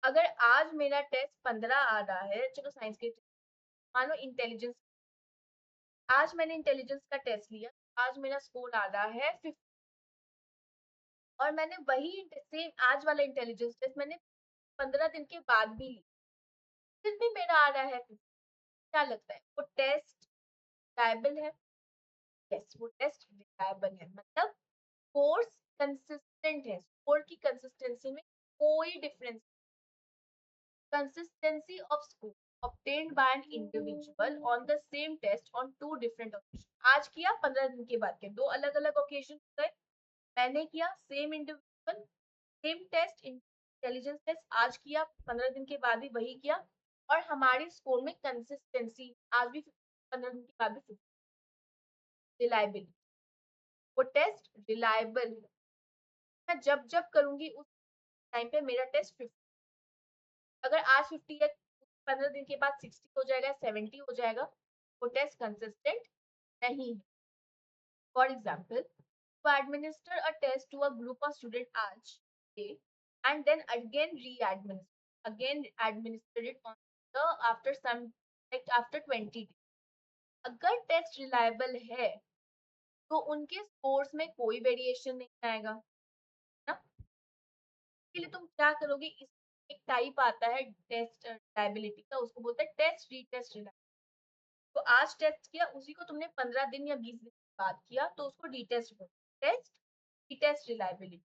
अगर आज मेरा टेस्ट 15 आ रहा है, चलो साइंस के, मान लो इंटेलिजेंस, आज मैंने इंटेलिजेंस का टेस्ट लिया, आज मेरा स्कोर आ रहा है 50, और मैंने वही सेम आज वाला इंटेलिजेंस टेस्ट मैंने 15 दिन के बाद भी लिया, फिर भी मेरा आ रहा है 50। क्या लगता है वो टेस्ट रिलायबल है? यस, वो टेस्ट रिलायबल है, मतलब कोर्स कंसिस्टेंट है, स्कोर की कंसिस्टेंसी में कोई difference. consistency of score obtained by an individual on the same test on two different occasions। आज किया 15 दिन के बाद के दो अलग अलग ओकेजन गए, मैंने किया same individual same test intelligence test, आज किया 15 दिन के बाद भी वही किया, और हमारी स्कोर में कंसिस्टेंसी आज भी 15 दिन के बाद भी रिलायबिलिटी, वो टेस्ट रिलायबल है। मैं जब जब करूंगी उस टाइम पे मेरा टेस्ट 50, अगर आज 50 है 15 दिन के बाद 60 हो जाएगा, 70 हो जाएगा, वो टेस्ट कंसिस्टेंट नहीं है। For example, to administer a test to a group of students आज day and then again administer it on the after some like after 20 days, अगर टेस्ट रिलायबल है तो उनके स्कोर्स में कोई वेरिएशन नहीं आएगा ना। के लिए तुम क्या करोगे, इस एक टाइप आता है टेस्ट रिलायबिलिटी का, उसको बोलते हैं टेस्ट रीटेस्ट रिलायबिलिटी। तो आज टेस्ट किया उसी को तुमने 15 दिन या 20 दिन बाद किया तो उसको रीटेस्ट बोलते हैं, टेस्ट रीटेस्ट रिलायबिलिटी।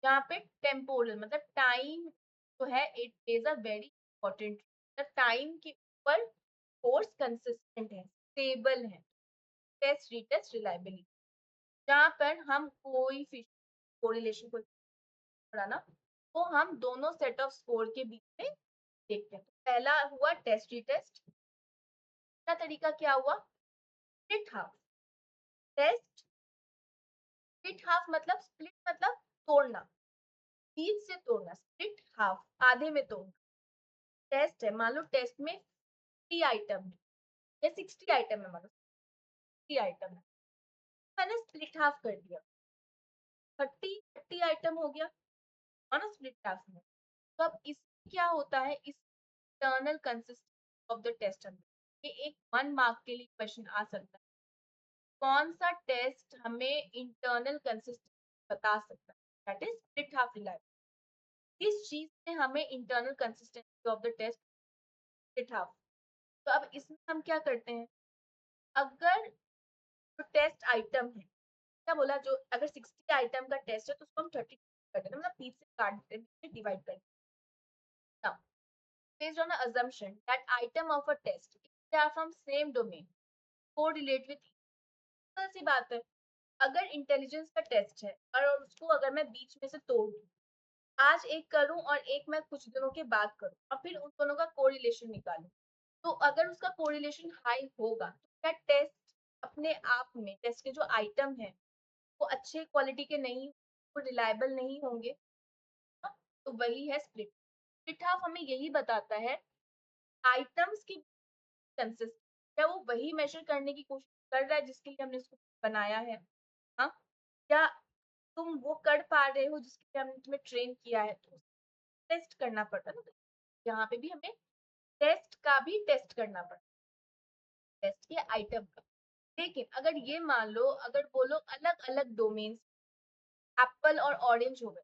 यहाँ पे टेम्पोरल मतलब टाइम जो है it is a very important, time के ऊपर कोर्स कंसिस्टेंट है, स्टेबल है, टेस्ट रीटेस्ट रिलायबिलिटी। जहाँ पर हम कोई कोरिलेशन को पढ़ाना, तो हम दोनों सेट ऑफ स्कोर के बीच में देखते हैं। तो पहला हुआ टेस्ट रीटेस्ट, दूसरा तरीका क्या हुआ, split half test. Split half मतलब स्प्लिट मतलब तोड़ना, बीच से तोड़ना, स्प्लिट हाफ आधे में तोड़ना। टेस्ट है, मान लो टेस्ट में 50 आइटम है या 60 आइटम है, मान लो 60 आइटम है, मैंने स्प्लिट हाफ कर दिया, 30 30 आइटम हो गया, और ना स्प्लिट क्लास में। तो अब इसमें क्या होता है, इस internal consistency of the test, ये एक 1 मार्क के लिए क्वेश्चन आ सकता है। कौन सा टेस्ट हमें इंटरनल कंसिस्टेंसी बता सकता है, that is split half reliability. इस चीज से हमें internal consistency of the test split half. तो अब इसमें हम क्या करते हैं, अगर जो टेस्ट आइटम है, क्या बोला, जो अगर 60 आइटम का टेस्ट है तो उसको हम 30 कर देते हैं, मतलब 30 से काट देते हैं, डिवाइड कर देते हैं। Based on an assumption that item of a test, if they are from same domain, correlate with, simple सी बात है। अगर इंटेलिजेंस का टेस्ट है और उसको अगर मैं बीच में से तोड़ दूं, आज एक करूं और एक मैं कुछ दिनों के बाद करूं और फिर उन दोनों का कोरिलेशन निकालूं, तो अगर उसका कोरिलेशन हाई होगा तो क्या टेस्ट अपने आप में, टेस्ट के जो आइटम है वो अच्छे क्वालिटी के नहीं, वो रिलायबल नहीं होंगे। हाँ? तो वही है स्प्लिट। स्प्लिट हाफ हमें यही बताता है आइटम्स की कंसिस्ट, क्या वो वही मेजर करने की कोशिश कर रहा है जिसके लिए हमने इसको बनाया है, हाँ, क्या तुम वो कर पा रहे हो जिसके लिए हमने तुम्हें ट्रेन किया है, तो टेस्ट करना पड़ता है ना। तो यहाँ पे भी हमें टेस्ट का भी टेस्ट करना पड़ता है, टेस्ट के आइटम का। लेकिन अगर ये मान लो, अगर वो लोग अलग अलग डोमेन, एप्पल और ऑरेंज हो गए,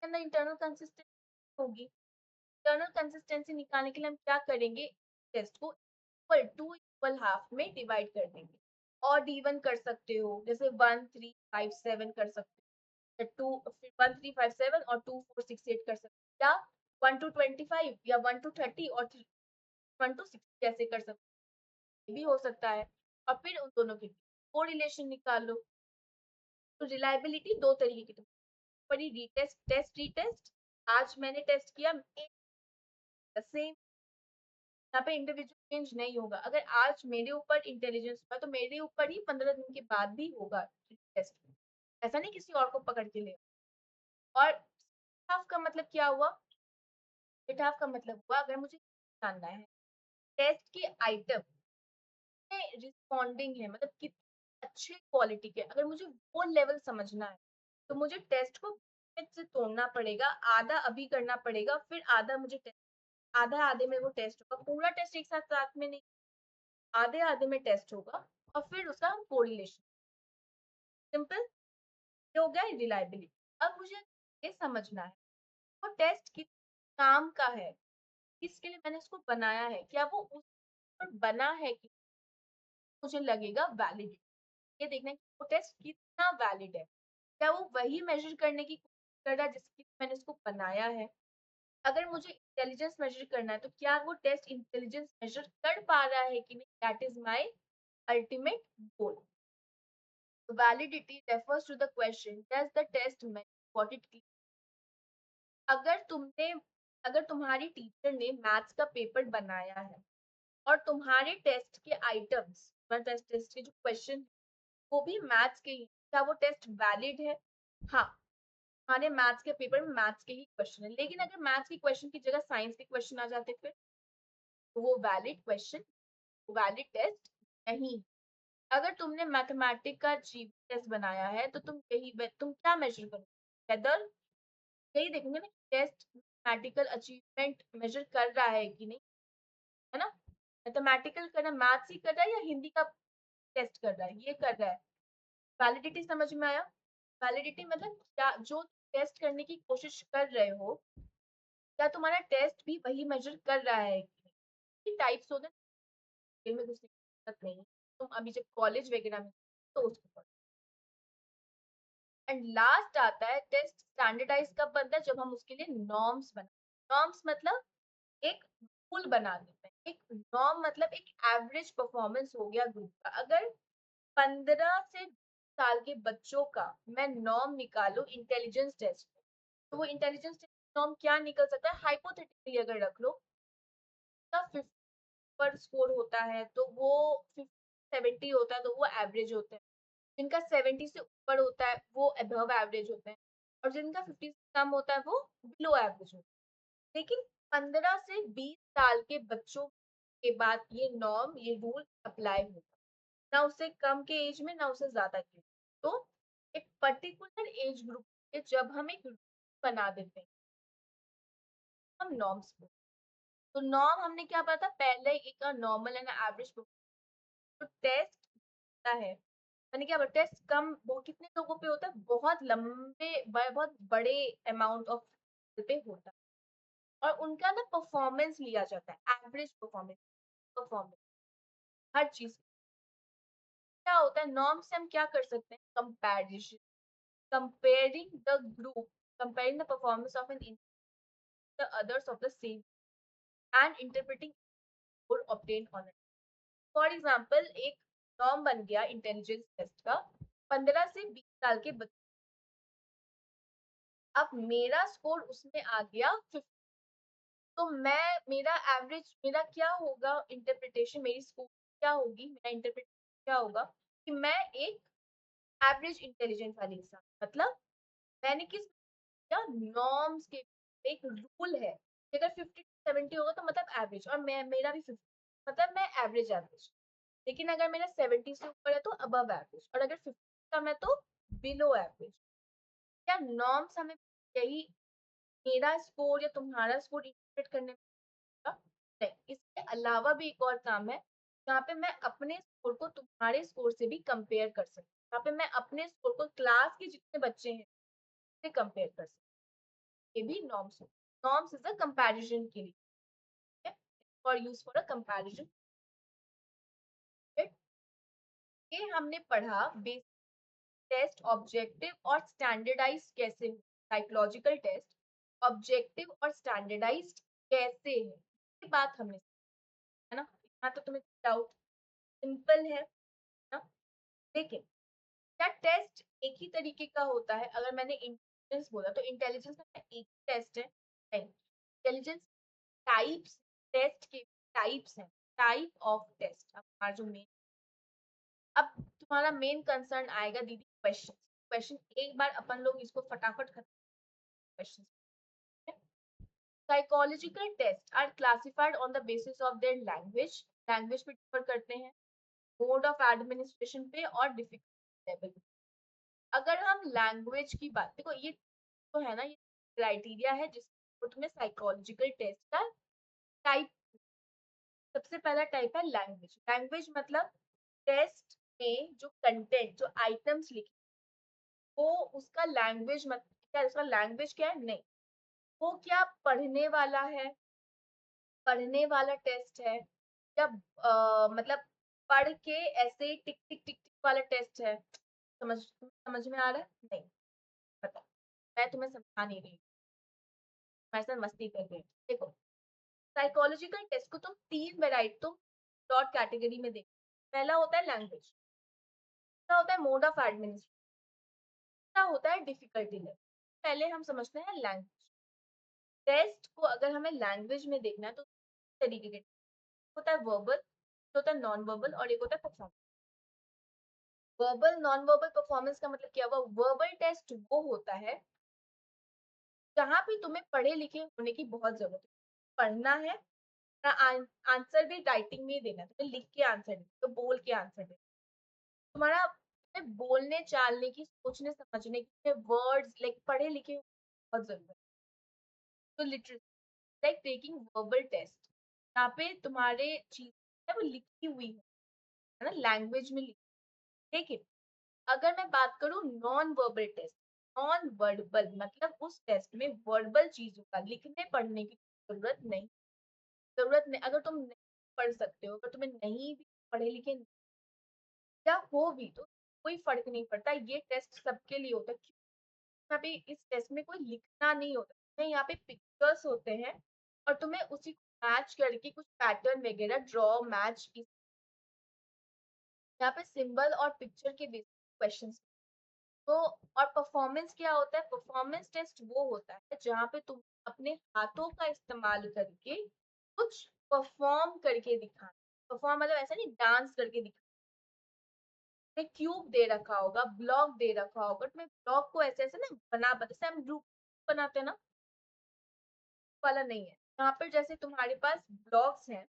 अंदर इंटरनल कंसिस्टेंसी होगी। इंटरनल कंसिस्टेंसी निकालने के लिए हम क्या करेंगे, टेस्ट को इक्वल टू इक्वल हाफ में डिवाइड कर देंगे। और इवन कर सकते हो, जैसे 1 3 5 7 कर सकते हो, 2 1 3 5 7 और 2 4 6 8 कर सकते हो, या 1 to 25 या 1 to 30 और 1 to 60 कैसे कर सकते हो, ये भी हो सकता है। और फिर उन दोनों के कोरिलेशन निकाल लो। तो रिलायबिलिटी दो तरीके की, पड़ी रीटेस्ट, टेस्ट रीटेस्ट, आज मैंने टेस्ट किया सेम, यहाँ पे इंडिविजुअल चेंज नहीं होगा। अगर आज मेरे ऊपर इंटेलिजेंस हुआ तो मेरे ऊपर ही 15 दिन के बाद भी होगा टेस्ट, ऐसा नहीं किसी और को पकड़ के ले। और हाफ का मतलब क्या हुआ, हाफ का मतलब हुआ अगर मुझे जानना है टेस्ट के आइटम रिस्पॉन्डिंग है, मतलब कितने अच्छे क्वालिटी के, अगर मुझे वो लेवल समझना है तो मुझे टेस्ट को से तोड़ना पड़ेगा, आधा अभी करना पड़ेगा, फिर आधा मुझे टेस्ट, आधा आधे में वो टेस्ट होगा, पूरा टेस्ट एक साथ साथ में नहीं, आधे आधे में टेस्ट होगा और फिर उसका कोरिलेशन। सिंपल, ये हो गया रिलायबिलिटी। अब मुझे ये समझना है वो टेस्ट किस काम का है, किसके लिए मैंने इसको बनाया है, क्या वो उस पर बना है कि मुझे लगेगा वैलिड, ये देखना है कि वो टेस्ट कितना वैलिड है, क्या वो वही मेजर करने की कोशिश कर रहा है जिसके लिए मैंने इसको बनाया है। अगर मुझे इंटेलिजेंस मेजर करना है तो क्या वो टेस्ट इंटेलिजेंस मेजर कर पा रहा है कि नहीं, that is my ultimate goal. Validity refers to the question, does the test mean what it claims? अगर तुमने, अगर तुम्हारी टीचर ने मैथ्स का पेपर बनाया है और तुम्हारे टेस्ट के आइटम्स, टेस्ट टेस्ट के जो क्वेश्चन वो भी मैथ्स के ही, क्या वो टेस्ट वैलिड है? हाँ, हमारे मैथ्स के पेपर में मैथ्स के ही क्वेश्चन है, लेकिन अगर मैथ्स के क्वेश्चन की जगह साइंस के क्वेश्चन आ जाते फिर तो वो वैलिड क्वेश्चन, वैलिड टेस्ट नहीं। अगर तुमने मैथमेटिक का जीपी टेस्ट बनाया है तो तुम यही, तुम क्या मेजर करोगे, वेदर, यही देखोगे ना टेस्ट मैथमेटिकल अचीवमेंट मेजर कर रहा है कि नहीं, है ना। मैथमेटिकल कर रहा है, मैथ्स ही कर रहा है या हिंदी का टेस्ट कर रहा है, ये कर रहा है। वैलिडिटी समझ में आया, वैलिडिटी मतलब क्या, जो टेस्ट करने की कोशिश कर रहे हो क्या तुम्हारा टेस्ट भी वही मेजर कर रहा है कि नहीं, टाइप्स होते हैं में घुसने की जरूरत नहीं, तुम अभी जब कॉलेज वगैरह में तो उसको पढ़ो। एंड लास्ट आता है टेस्ट स्टैंडर्डाइज कब बनता है, जब हम उसके लिए नॉर्म्स बनाते हैं। नॉर्म्स मतलब एक रूल बना देते हैं, एक नॉर्म मतलब एक एवरेज परफॉर्मेंस हो गया ग्रुप का। अगर 15 से 20 साल के बच्चों का मैं नॉर्म निकालू इंटेलिजेंस टेस्ट, तो वो इंटेलिजेंस टेस्ट नॉर्म क्या निकल सकता है, हाइपोथेटिकली अगर रख लो, 50 पर स्कोर होता है तो वो 50 70 होता है तो वो एवरेज होता है, जिनका 70 से ऊपर होता है वो अबव एवरेज होते हैं, और जिनका 50 से कम होता है वो बिलो एवरेज होता है। लेकिन 15 से 20 साल के बच्चों के बाद ये नॉर्म, ये रूल अप्लाई होगा, ना उससे कम के एज में ना उससे ज्यादा के। तो एक पर्टिकुलर एज ग्रुप के जब हम एक रूल बना देते हैं हम नॉर्म्स पे। तो नॉर्म हमने क्या पढ़ा था पहले, एक नॉर्मल एंड एवरेज। तो टेस्ट होता है, मैंने क्या बोला, टेस्ट कम वो कितने लोगों पे होता है, बहुत लंबे बहुत बड़े अमाउंट ऑफ पे होता है, और उनका ना परफॉर्मेंस लिया जाता है, एवरेज परफॉर्मेंस। परफॉर्मेंस हर चीज क्या होता है, नॉर्म से हम क्या कर सकते हैं, comparison, comparing the group, comparing the performance of an the others of the same and interpreting or obtained on it. For example, एक नॉर्म बन गया इंटेलिजेंस टेस्ट का 15 से 20 साल के बच्चे, अब मेरा स्कोर उसमें आ गया 50, तो मैं मेरा एवरेज मेरा क्या होगा, इंटरप्रिटेशन मेरी स्कोर क्या होगी, मेरा इंटरप्रिटेशन क्या होगा कि मैं एक एवरेज इंटेलिजेंस वाली इंसान, मतलब मैंने किस या नॉर्म्स के एक रूल है कि अगर 50 to 70 होगा तो मतलब एवरेज, और मैं मेरा भी 50 मतलब मैं एवरेज एवरेज, लेकिन अगर मेरा 70 से ऊपर है तो अबव एवरेज, और अगर 50 कम है तो बिलो एवरेज। क्या नॉर्म्स हमें यही मेरा स्कोर या तुम्हारा स्कोर इंटरप्रेट करने में होगा? नहीं, इसके अलावा भी एक और काम है जहाँ पे मैं अपने स्कोर को तुम्हारे स्कोर से भी कंपेयर कर सकती हूँ, जहाँ पे मैं अपने स्कोर को क्लास के जितने बच्चे हैं से कंपेयर कर सकती हूँ। ये भी नॉर्म्स है। नॉर्म्स इज अ कंपैरिजन के लिए, for use for a comparison. ये हमने पढ़ा बेसिक टेस्ट ऑब्जेक्टिव और स्टैंडर्डाइज्ड कैसे हो, साइकोलॉजिकल टेस्ट ऑब्जेक्टिव और स्टैंडर्डाइज्ड कैसे है, ये बात हमने, है ना, यहाँ तो तुम्हें डाउट, सिंपल है ना। लेकिन क्या टेस्ट एक ही तरीके का होता है, अगर मैंने इंटेलिजेंस बोला तो इंटेलिजेंस का एक ही टेस्ट है, नहीं, इंटेलिजेंस टाइप्स, टेस्ट के टाइप्स हैं, टाइप ऑफ टेस्ट। अब हमारा जो मेन, अब तुम्हारा मेन कंसर्न आएगा दीदी क्वेश्चन, क्वेश्चन एक बार अपन लोग इसको फटाफट खत्म, question. Psychological test are classified on the basis of their language, language पे डिफर करते हैं, मोड ऑफ एडमिनिस्ट्रेशन पे और डिफिकल्टी लेवल। अगर हम लैंग्वेज की बात, देखो ये तो है ना, ये क्राइटेरिया है जिसको तुम्हें साइकोलॉजिकल टेस्ट का टाइप, सबसे पहला टाइप है लैंग्वेज। लैंग्वेज मतलब टेस्ट में जो कंटेंट, जो आइटम्स लिखे, वो उसका लैंग्वेज मत, क्या उसका लैंग्वेज क्या है, नहीं, वो क्या पढ़ने वाला है, पढ़ने वाला टेस्ट है, या मतलब पढ़ के ऐसे ही टिक टिक टिक टिक वाला टेस्ट है, समझ समझ में आ रहा है, नहीं पता, मैं तुम्हें समझा नहीं रही, मैं साथ मस्ती कर रही हूँ। देखो, साइकोलॉजिकल टेस्ट को तुम तीन वेराइटी, तुम ब्रॉड कैटेगरी में देखो। पहला होता है लैंग्वेज, दूसरा होता है मोड ऑफ एडमिनिस्ट्रेशन, तीसरा होता है डिफिकल्टी लेवल। पहले हम समझते हैं लैंग्वेज टेस्ट को। अगर हमें लैंग्वेज में देखना है तो तरीके के होता है, वर्बल होता है, नॉन वर्बल, और एक होता है performance. Verbal non verbal performance का मतलब क्या हुआ, वर्बल टेस्ट वो होता है जहां पे तुम्हें पढ़े लिखे होने की बहुत जरूरत है, पढ़ना है, आंसर भी राइटिंग में ही देना है, तुम्हें लिख के आंसर देना, तो बोल के आंसर देना, तुम्हारा तुम्हें बोलने चालने की, सोचने समझने की, वर्ड्स लाइक पढ़े लिखे बहुत जरूरत है। तो literally like taking verbal test, यहाँ पे तुम्हारे चीज है वो लिखी हुई है ना, लैंग्वेज में लिखी। लेकिन अगर मैं बात करूँ non verbal test, non verbal मतलब उस टेस्ट में वर्बल चीजों का लिखने पढ़ने की जरूरत नहीं, जरूरत नहीं, अगर तुम नहीं पढ़ सकते हो, अगर तुम्हें नहीं भी पढ़े लिखे या हो भी तो कोई फर्क नहीं पड़ता, ये टेस्ट सबके लिए होता है। यहाँ पे इस टेस्ट में कोई लिखना नहीं होता है, यहाँ पे पिक्चर्स होते हैं और तुम्हें उसी को मैच करके कुछ पैटर्न वगैरह ड्रॉ मैच, यहाँ पे सिंबल और पिक्चर के बेसिस क्वेश्चंस। तो और परफॉर्मेंस क्या होता है, परफॉर्मेंस टेस्ट वो होता है जहाँ पे तुम अपने हाथों का इस्तेमाल करके कुछ परफॉर्म करके दिखाना, परफॉर्म मतलब ऐसा नहीं डांस करके दिखाना, तुम्हें क्यूब दे रखा होगा, ब्लॉक दे रखा होगा, तुम्हें ब्लॉक को ऐसे ऐसे ना बना जैसे हम ग्रुप बनाते हैं ना, वाला नहीं है। यहाँ पर जैसे तुम्हारे पास ब्लॉक्स हैं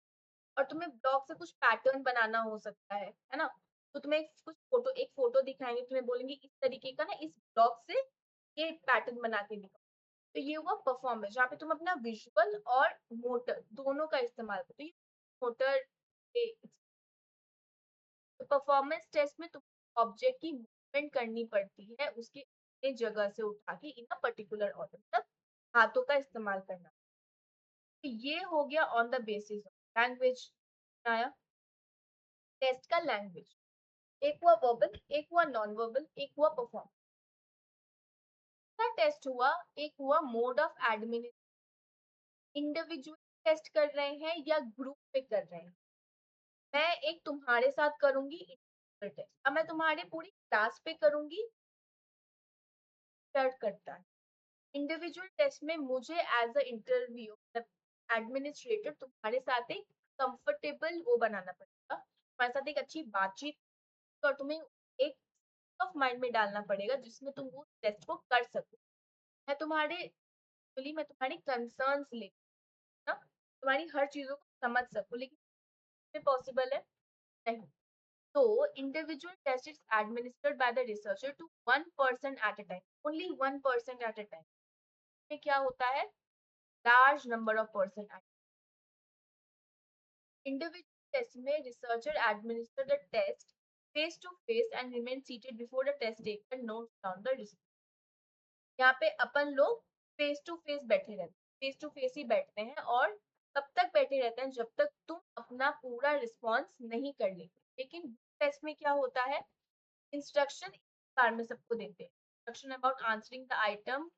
और तुम्हें ब्लॉक से कुछ पैटर्न बनाना हो सकता है ना, तो तुम्हें कुछ फोटो, एक फोटो दिखाएंगे, तुम्हें बोलेंगे इस तरीके का ना, इस ब्लॉक से ये पैटर्न बना के दिखाओ, तो ये हुआ परफॉर्मेंस, जहाँ पे तुम अपना विजुअल और मोटर दोनों का इस्तेमाल करते हो। ये मोटर, तो परफॉर्मेंस टेस्ट में तुम ऑब्जेक्ट की मूवमेंट करनी पड़ती है उसके अपने जगह से उठा के इन अ पर्टिकुलर ऑर्डर, मतलब हाथों का इस्तेमाल करना। तो ये हो गया on the basis of language आया। टेस्ट का लैंग्वेज, एक हुआ वर्बल, एक हुआ नॉन वर्बल, एक हुआ परफॉर्मेंस का टेस्ट हुआ, एक हुआ mode of administration. Individual test कर रहे हैं या ग्रुप में कर रहे हैं। मैं एक तुम्हारे साथ करूंगी इंडिविजुअल टेस्ट, अब मैं तुम्हारे पूरी क्लास पे करूंगी, स्टार्ट करता है। इंडिविजुअल टेस्ट में मुझे एज अ इंटरव्यू मतलब एडमिनिस्ट्रेटर तुम्हारे साथ एक कंफर्टेबल वो बनाना पड़ेगा, तुम्हारे साथ एक अच्छी बातचीत और तुम्हें एक ऑफ माइंड में डालना पड़ेगा जिसमें तुम वो टेस्ट को कर सको। मैं तुम्हारे मैं तुम्हारी कंसर्न्स ले ना, तुम्हारी हर चीजों को समझ सकूं, लेकिन पॉसिबल है नहीं। तो individual test is administered by the researcher to one person at a time, only one person at a time। में क्या होता है, large number of person at individual test में researcher administer the test face to face and remain seated before the test taker notes down the result। यहाँ पे अपन लोग face to face बैठे रहते हैं, फेस टू फेस ही बैठते हैं और तब तक बैठे रहते हैं जब तक तुम अपना पूरा रिस्पॉन्स नहीं कर लेते। लेकिन टेस्ट में क्या होता है, इंस्ट्रक्शन बार में सबको देते हैं, instruction about answering the item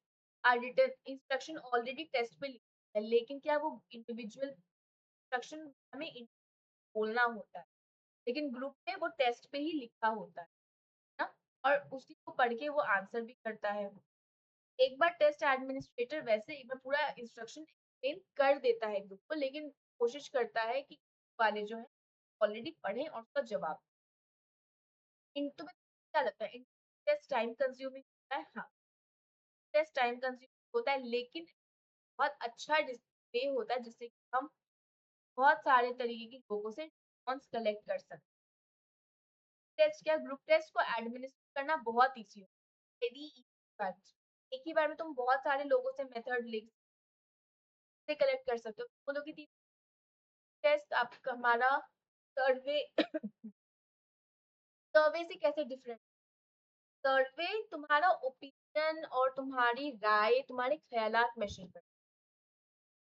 are written, instruction already test पे लिखा है, लेकिन क्या वो इंडिविजुअल इंस्ट्रक्शन हमें बोलना होता है, लेकिन ग्रुप में वो टेस्ट पे ही लिखा होता है ना, और उसी को पढ़ के वो आंसर भी करता है। एक बार टेस्ट एडमिनिस्ट्रेटर वैसे एक बार पूरा इंस्ट्रक्शन एक्सप्लेन कर देता है ग्रुप को, लेकिन कोशिश करता है कि वाले जो है ऑलरेडी पढ़े और उसका जवाब। इन तुम्हें क्या लगता है, टेस्ट टाइम कंज्यूमिंग होता है? हाँ, टेस्ट टाइम कंज्यूमिंग होता है, लेकिन बहुत अच्छा डिस्प्ले होता है जिससे कि हम बहुत सारे तरीके के लोगों से रिस्पॉन्स कलेक्ट कर सकते हैं। टेस्ट क्या, ग्रुप टेस्ट को एडमिनिस्ट्रेट करना बहुत ईजी होता है, वेरी इजी बात। एक ही बार में तुम बहुत सारे लोगों से मेथड लिख से कलेक्ट कर सकते हो। बोलो कि टेस्ट आपका हमारा सर्वे सर्वे से कैसे डिफरेंट, सर्वे तुम्हारा ओपिनियन और तुम्हारी राय, तुम्हारे ख्यालात मेजर करता है,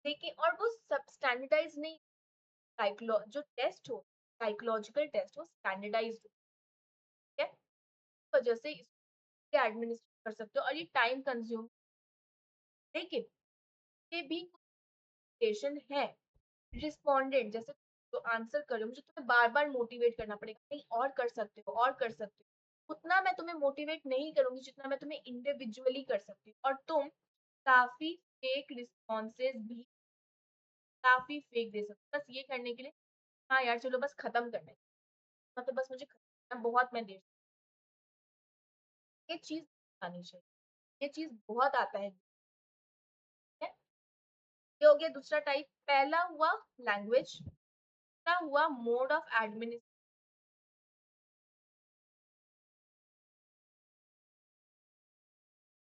लेकिन और वो सब स्टैंडर्डाइज नहीं। साइकोलॉ जो टेस्ट हो, साइकोलॉजिकल टेस्ट, वो स्टैंडर्डाइज्ड हो, ठीक है, इस वजह से इसको एडमिनिस्ट्रेट कर सकते हो और ये टाइम कंज्यूम, लेकिन ये भी कुछ है। रिस्पोंडेंट जैसे जो आंसर करे, मुझे तुम्हें बार बार मोटिवेट करना पड़ेगा, नहीं और कर सकते हो और कर सकते हो, उतना मैं तुम्हें मोटिवेट नहीं करूंगी जितना मैं तुम्हें इंडिविजुअली कर सकती हूँ। और तुम काफी फेक रिस्पॉन्सेज भी काफी फेक दे सकते हो, बस ये करने के लिए हाँ यार चलो बस खत्म करना है, मतलब बस मुझे खत्म करना है, बहुत मैं देर, ये चीज आनी चाहिए, ये चीज बहुत आता है, ठीक है? ये हो गया दूसरा टाइप। पहला हुआ लैंग्वेज, दूसरा हुआ मोड ऑफ एडमिनिस्ट्रेशन,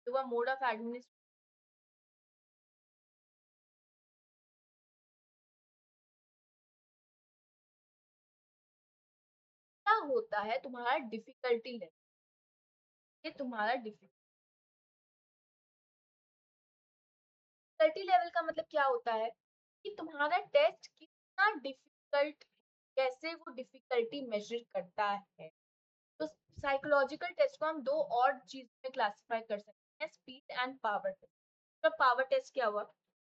हुआ मोड ऑफ एडमिनिस्ट्रेशन होता है तुम्हारा डिफिकल्टी लेवल। ये तुम्हारा डिफिकल्टी लेवल का मतलब क्या होता है कि तुम्हारा टेस्ट कितना डिफिकल्ट, कैसे वो डिफिकल्टी मेजर करता है। तो साइकोलॉजिकल टेस्ट को हम दो और चीज में क्लासिफाई कर सकते हैं, स्पीड एंड पावर टेस्ट। तो पावर टेस्ट क्या हुआ,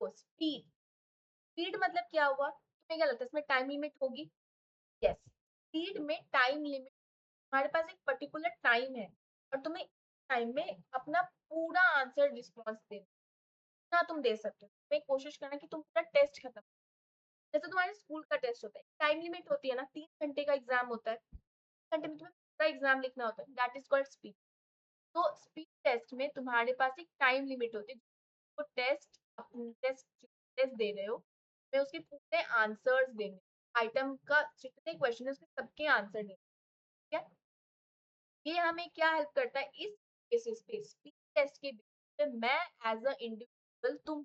वो स्पीड, स्पीड मतलब क्या हुआ, तुम्हें क्या लगता है इसमें टाइम लिमिट होगी? यस, स्पीड में टाइम लिमिट, तुम्हारे पास एक पर्टिकुलर टाइम है और तुम्हें टाइम में अपना पूरा आंसर रिस्पॉन्स देना, ना तुम दे सकते हो, तुम्हें कोशिश करना कि तुम पूरा टेस्ट खत्म, जैसे तुम्हारे स्कूल का टेस्ट होता है, टाइम लिमिट होती है ना, 3 घंटे का एग्जाम होता है, 3 घंटे में तुम्हें पूरा एग्जाम लिखना होता है, दैट इज कॉल्ड स्पीड। तो स्पीड टेस्ट में तुम्हारे पास एक टाइम लिमिट होती है, वो टेस्ट टेस्ट टेस्ट दे रहे हो, मैं उसके पूरे आंसर्स देने, आइटम का जितने क्वेश्चन है उसके सबके आंसर देने, ठीक है? ये हमें क्या हेल्प करता है, इस बेसिस पे स्पीड टेस्ट के बेसिस पे मैं एज अ इंडिविजुअल तुम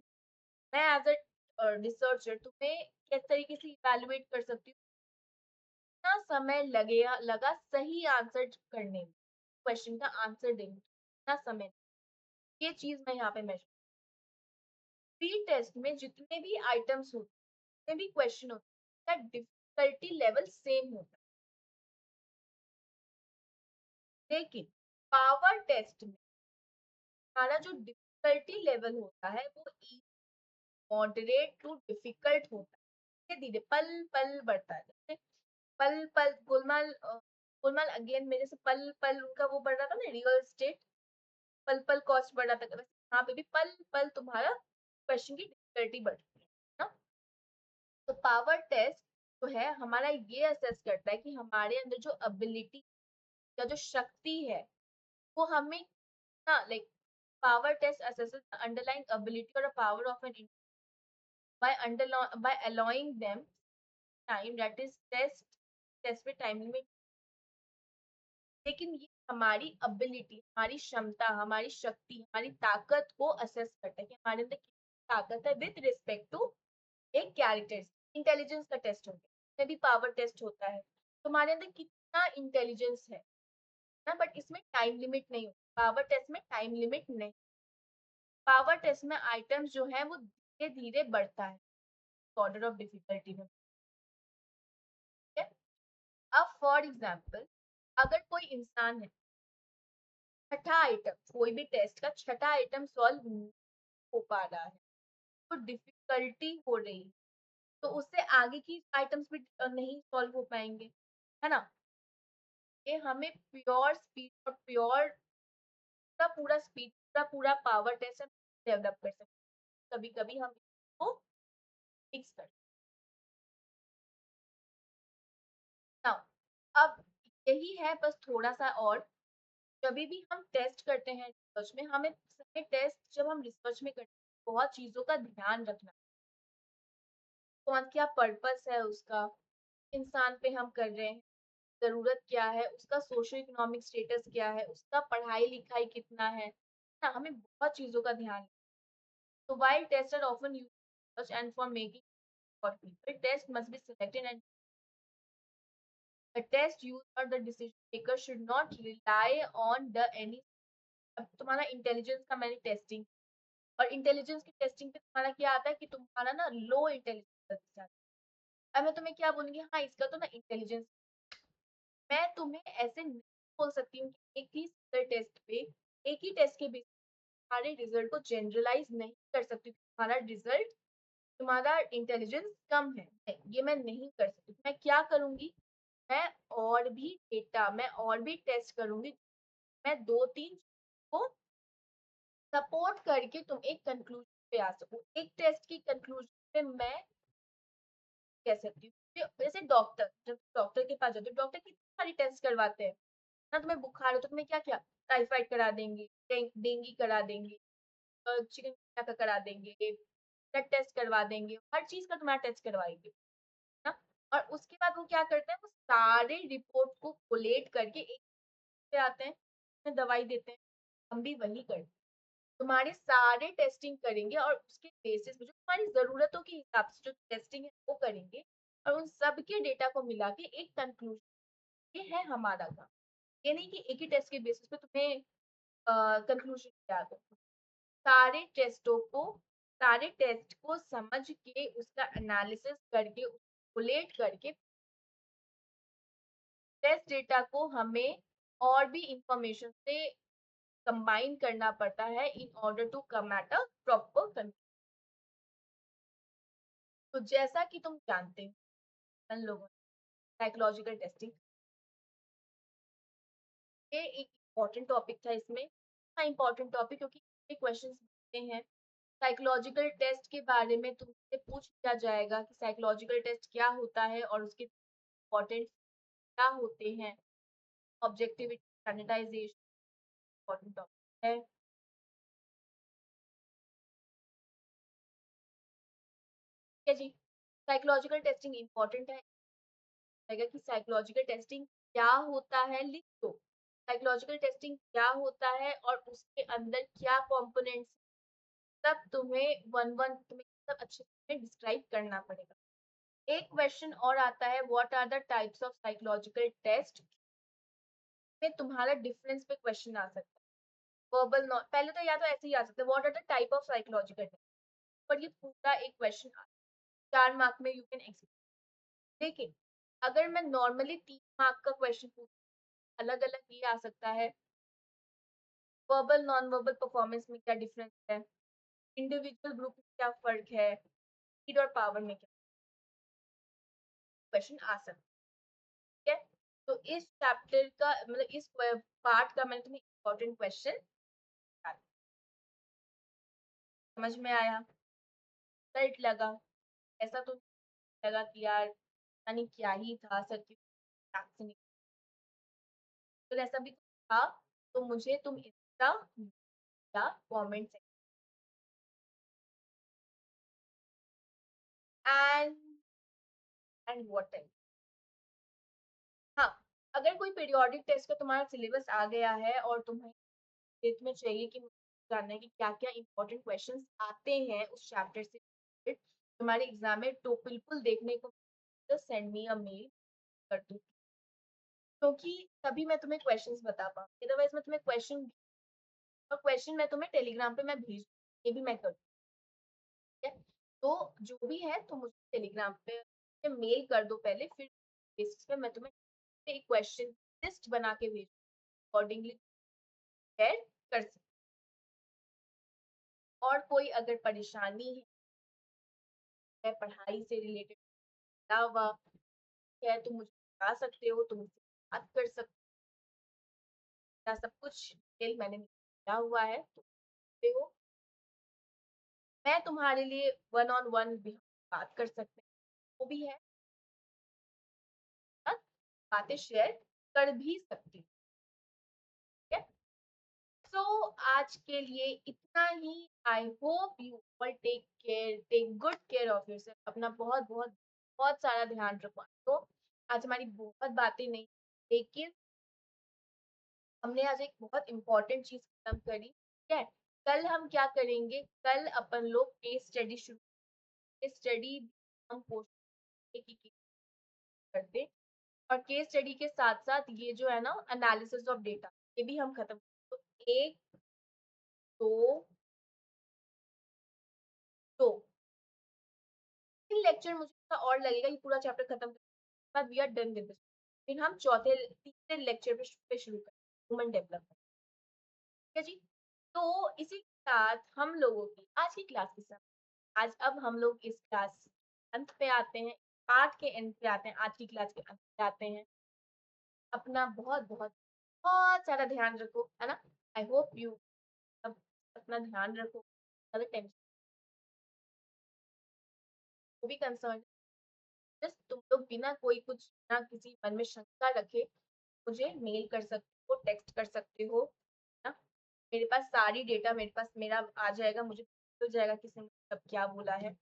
मैं एज अ रिसर्चर तुम्हें किस तरीके से इवैल्यूएट कर सकती हूँ, कितना समय लगेगा लगा सही आंसर करने में, क्वेश्चन का आंसर देने में कितना समय, ये चीज मैं यहाँ पे मेजर। प्री टेस्ट में जितने भी आइटम्स होते हैं, जितने भी क्वेश्चन होते हैं, उसका डिफिकल्टी लेवल सेम होता है, लेकिन पावर टेस्ट में हमारा जो डिफिकल्टी लेवल होता है वो मॉडरेट टू डिफिकल्ट होता है, धीरे धीरे पल पल बढ़ता है। जैसे पल पल गोलमाल गोलमाल अगेन मेरे से पल पल उनका वो बढ़ रहा था ना, रियल स्टेट, पल पल कॉस्ट बढ़ रहा था, वैसे यहाँ पे भी पल पल तुम्हारा क्वेश्चन की डिफिकल्टी बढ़ रही है ना। तो पावर टेस्ट जो है हमारा ये असेस करता है कि हमारे अंदर जो एबिलिटी या जो शक्ति है वो हमें ना, like power test assesses the underlying ability or a power of an individual by allowing them time, that is test with time limit। लेकिन ये हमारी एबिलिटी, हमारी क्षमता, हमारी शक्ति, हमारी ताकत को असेस करता है कि हमारे अंदर कितनी ताकत है विद रिस्पेक्ट टू एक कैरेक्टर। इंटेलिजेंस का टेस्ट होता है, इसमें भी पावर टेस्ट होता है, तुम्हारे अंदर कितना इंटेलिजेंस है ना, बट इसमें टाइम लिमिट नहीं होती, पावर टेस्ट में टाइम लिमिट नहीं। पावर टेस्ट में आइटम्स जो है वो धीरे धीरे बढ़ता है ऑर्डर ऑफ डिफिकल्टी में, ठीक है। अब फॉर एग्जाम्पल अगर कोई इंसान है, छठा आइटम, कोई भी टेस्ट का छठा आइटम सॉल्व नहीं हो पा रहा है, तो डिफिकल्टी हो रही है, तो उससे आगे की आइटम्स भी नहीं सॉल्व हो पाएंगे, है ना। ये हमें प्योर स्पीड और प्योर पूरा पूरा स्पीड पूरा पूरा पावर टेस्ट डेवलप कर सकते हैं, कभी कभी हम इसको फिक्स कर। नाउ अब यही है बस थोड़ा सा और, जब भी हम टेस्ट करते हैं रिसर्च में, हमें टेस्ट जब हम रिसर्च में करते हैं बहुत चीजों का ध्यान रखना, कौन क्या पर्पस है उसका, इंसान पे हम कर रहे हैं, जरूरत क्या है उसका, सोशो इकोनॉमिक स्टेटस क्या है उसका, पढ़ाई लिखाई कितना है ना, हमें बहुत चीजों का ध्यान। तो while tests are often used for research and for making for people, test must be selected and the test used or the decision maker should not rely on the any। अब तुम्हारा इंटेलिजेंस का मैंने testing, और intelligence की testing पे तुम्हारा क्या आता है कि तुम्हारा ना लो इंटेलिजेंस। अब मैं तुम्हें क्या बोलूंगी, हाँ इसका तो ना इंटेलिजेंस, मैं तुम्हें ऐसे नहीं बोल सकती हूँ कि एक ही सिंगल टेस्ट पे, एक ही टेस्ट के बेस तुम्हारे रिजल्ट को जनरलाइज नहीं कर सकती हूँ, तुम्हारा रिजल्ट, तुम्हारा इंटेलिजेंस कम है, नहीं, ये मैं नहीं कर सकती। मैं क्या करूंगी, मैं और भी डेटा, मैं और भी टेस्ट करूंगी, मैं दो तीन को सपोर्ट करके तुम एक कंक्लूजन पे आ सको। एक टेस्ट की कंक्लूजन पे मैं कह सकती हूँ, जैसे डॉक्टर, जब डॉक्टर के पास जाते हो, डॉक्टर कितनी सारी टेस्ट करवाते हैं ना, तुम्हें बुखार हो तो तुम्हें क्या क्या टाइफाइड करा देंगे, डेंगू करा देंगे, चिकन का करा देंगे, ब्लड टेस्ट करवा देंगे, हर चीज का तुम्हारा टेस्ट करवाएंगे ना। और उसके बाद वो क्या करते हैं, वो सारे रिपोर्ट को कोलेट करके एक पे आते हैं, दवाई देते हैं। हम भी वही करते हैं, तुम्हारे सारे टेस्टिंग करेंगे और उसके बेसिस पे जो तुम्हारी जरूरतों के हिसाब से जो टेस्टिंग है वो करेंगे, और उन सब के डेटा को मिला के एक कंक्लूजन, ये है हमारा काम। ये नहीं कि एक ही टेस्ट के बेसिस पे तुम्हें कंक्लूजन क्या दो, सारे टेस्टों को, सारे टेस्ट को समझ के उसका एनालिसिस करके कोलेट करके टेस्ट डेटा को हमें और भी इंफॉर्मेशन से कंबाइन करना पड़ता है in order to come at a proper conclusion. तो जैसा कि तुम जानते हो हम लोगों ने साइकोलॉजिकल टेस्टिंग, ये एक इम्पॉर्टेंट टॉपिक था, इसमें इतना इम्पॉर्टेंट टॉपिक क्योंकि ये क्वेश्चंस बनते हैं। साइकोलॉजिकल टेस्ट के बारे में तुमसे पूछ लिया जाएगा कि साइकोलॉजिकल टेस्ट क्या होता है और उसके इम्पोर्टेंट क्या होते हैं, ऑब्जेक्टिविटी, स्टैंडर्डाइजेशन, इम्पोर्टेंट टॉपिक है। ठीक है जी, साइकोलॉजिकल टेस्टिंग इम्पोर्टेंट है कि साइकोलॉजिकल टेस्टिंग क्या होता है, लिख दो। साइकोलॉजिकल टेस्टिंग क्या होता है और उसके अंदर क्या कंपोनेंट्स, तब तुम्हें वन वन तुम्हें सब अच्छे से डिस्क्राइब करना पड़ेगा। एक क्वेश्चन और आता है, what are the types of psychological test, में तुम्हारा डिफरेंस पे क्वेश्चन आ सकता है। वर्बल नॉट पहले तो या तो ऐसे ही आ सकता है, what are the type of psychological test, पर ये पूरा एक क्वेश्चन 4 मार्क में यू कैन एक्सप्लेन। लेकिन अगर मैं नॉर्मली 3 मार्क का क्वेश्चन पूछ, अलग अलग ये आ सकता है, वर्बल नॉन वर्बल परफॉर्मेंस में क्या डिफरेंस है, इंडिविजुअल ग्रुप में क्या फर्क है, स्पीड और पावर में क्या क्वेश्चन आ सकता है। तो इस चैप्टर का मतलब इस पार्ट का मैंने तुम्हें इंपॉर्टेंट क्वेश्चन समझ में आया, रिजल्ट लगा, ऐसा तो लगा कि यार पता नहीं क्या ही था सर की से, अगर ऐसा भी था तो मुझे तुम इसका या comment section and what else. हाँ, अगर कोई पीरियोडिक टेस्ट का तुम्हारा सिलेबस आ गया है और तुम्हें में चाहिए कि मुझे जानना है कि क्या क्या इंपॉर्टेंट क्वेश्चंस आते हैं उस चैप्टर से तुम्हारे एग्जाम में, तो बिल्कुल देखने को सेंड मी अ मेल कर दो, क्योंकि तभी मैं तुम्हें क्वेश्चंस बता पाऊंगी। अदरवाइज मैं तुम्हें क्वेश्चन और क्वेश्चन मैं तुम्हें टेलीग्राम पे मैं भेज, ये भी मैं कर, ठीक है। तो जो भी है तो मुझे टेलीग्राम पे मेल कर दो पहले, फिर बेसिस पे मैं तुम्हें एक क्वेश्चन लिस्ट बना के भेज अकॉर्डिंगली कर सकते। और कोई अगर परेशानी है पढ़ाई से रिलेटेड हुआ है तो मुझे बता सकते हो, तुम मुझसे बात कर सकते हो, सब कुछ डिटेल मैंने दिया हुआ है तो हो, मैं तुम्हारे लिए वन ऑन वन भी बात कर सकते हैं, वो भी है, बातें शेयर कर भी सकती हूँ, ठीक है। सो आज के लिए इतना ही। I hope you all take care, take good care of yourself, अपना बहुत बहुत बहुत सारा ध्यान रखो। तो आज हमारी बहुत बातें नहीं, लेकिन हमने आज एक बहुत इंपॉर्टेंट चीज खत्म करी, ठीक है। कल हम क्या करेंगे, कल अपन लोग केस स्टडी शुरू, केस स्टडी हम पोस्ट की करते, और केस स्टडी के साथ साथ ये जो है ना एनालिसिस ऑफ डेटा, ये भी हम खत्म, तो एक दो दो लेक्चर मुझे और लगेगा ये पूरा चैप्टर खत्म करने के बाद we are done with this, फिर हम चौथे तीसरे लेक्चर पे शुरू करें ह्यूमन डेवलपमेंट, ठीक है जी। तो इसी के साथ हम लोगों की आज की क्लास के साथ, आज अब हम लोग इस क्लास अंत पे आते हैं, पार्ट के एंड पे आते हैं, आज की क्लास के अंत पे आते हैं। अपना बहुत बहुत बहुत सारा ध्यान रखो, है ना। आई होप यू सब अपना ध्यान रखो, ज्यादा टेंशन को भी कंसर्न, जस्ट तुम लोग बिना कोई कुछ ना किसी मन में शंका रखे मुझे मेल कर सकते हो, टेक्स्ट कर सकते हो, ना। मेरे पास सारी डेटा मेरे पास मेरा आ जाएगा, मुझे हो जाएगा किसने सब क्या बोला है।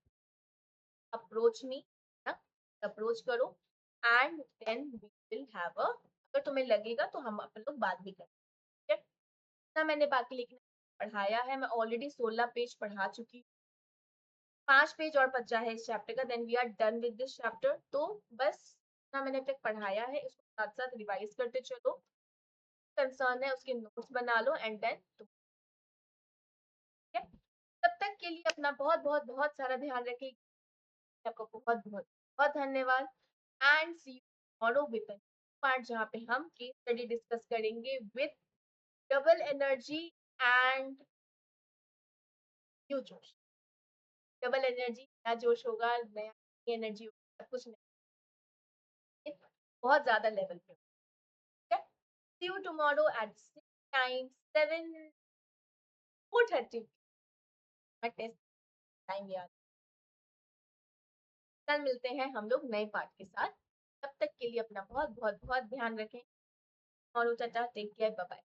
अप्रोच मी, ना, अप्रोच करो and then we will have a, अगर तुम्हें लगेगा तो हम अपन लोग बात भी करें, ठीक है। ना मैंने बाकी लिखना पढ़ाया है, मैं ऑलरेडी 16 पेज पढ़ा चुकी हूँ, 5 पेज और बचा है इस चैप्टर का, then we are done with this chapter. तो बस ना मैंने अब तक पढ़ाया है उसको साथ साथ रिवाइज करते चलो, कंसर्न है उसके नोट्स बना लो एंड देन, ठीक है। तब तक के लिए अपना बहुत बहुत बहुत सारा ध्यान रखें, आपको बहुत बहुत बहुत धन्यवाद and see you tomorrow with part, जहाँ पे हम केस स्टडी डिस्कस करेंगे with double energy and new जोश। डबल एनर्जी, नया जोश होगा, नया एनर्जी होगा, सब कुछ नया, बहुत ज्यादा लेवल पे, ठीक है। See you tomorrow at same time 7:30, मैं टेस्ट टाइम याद। कल मिलते हैं हम लोग नए पार्ट के साथ, तब तक के लिए अपना बहुत बहुत बहुत ध्यान रखें और चाचा टेक केयर, बाय बाय।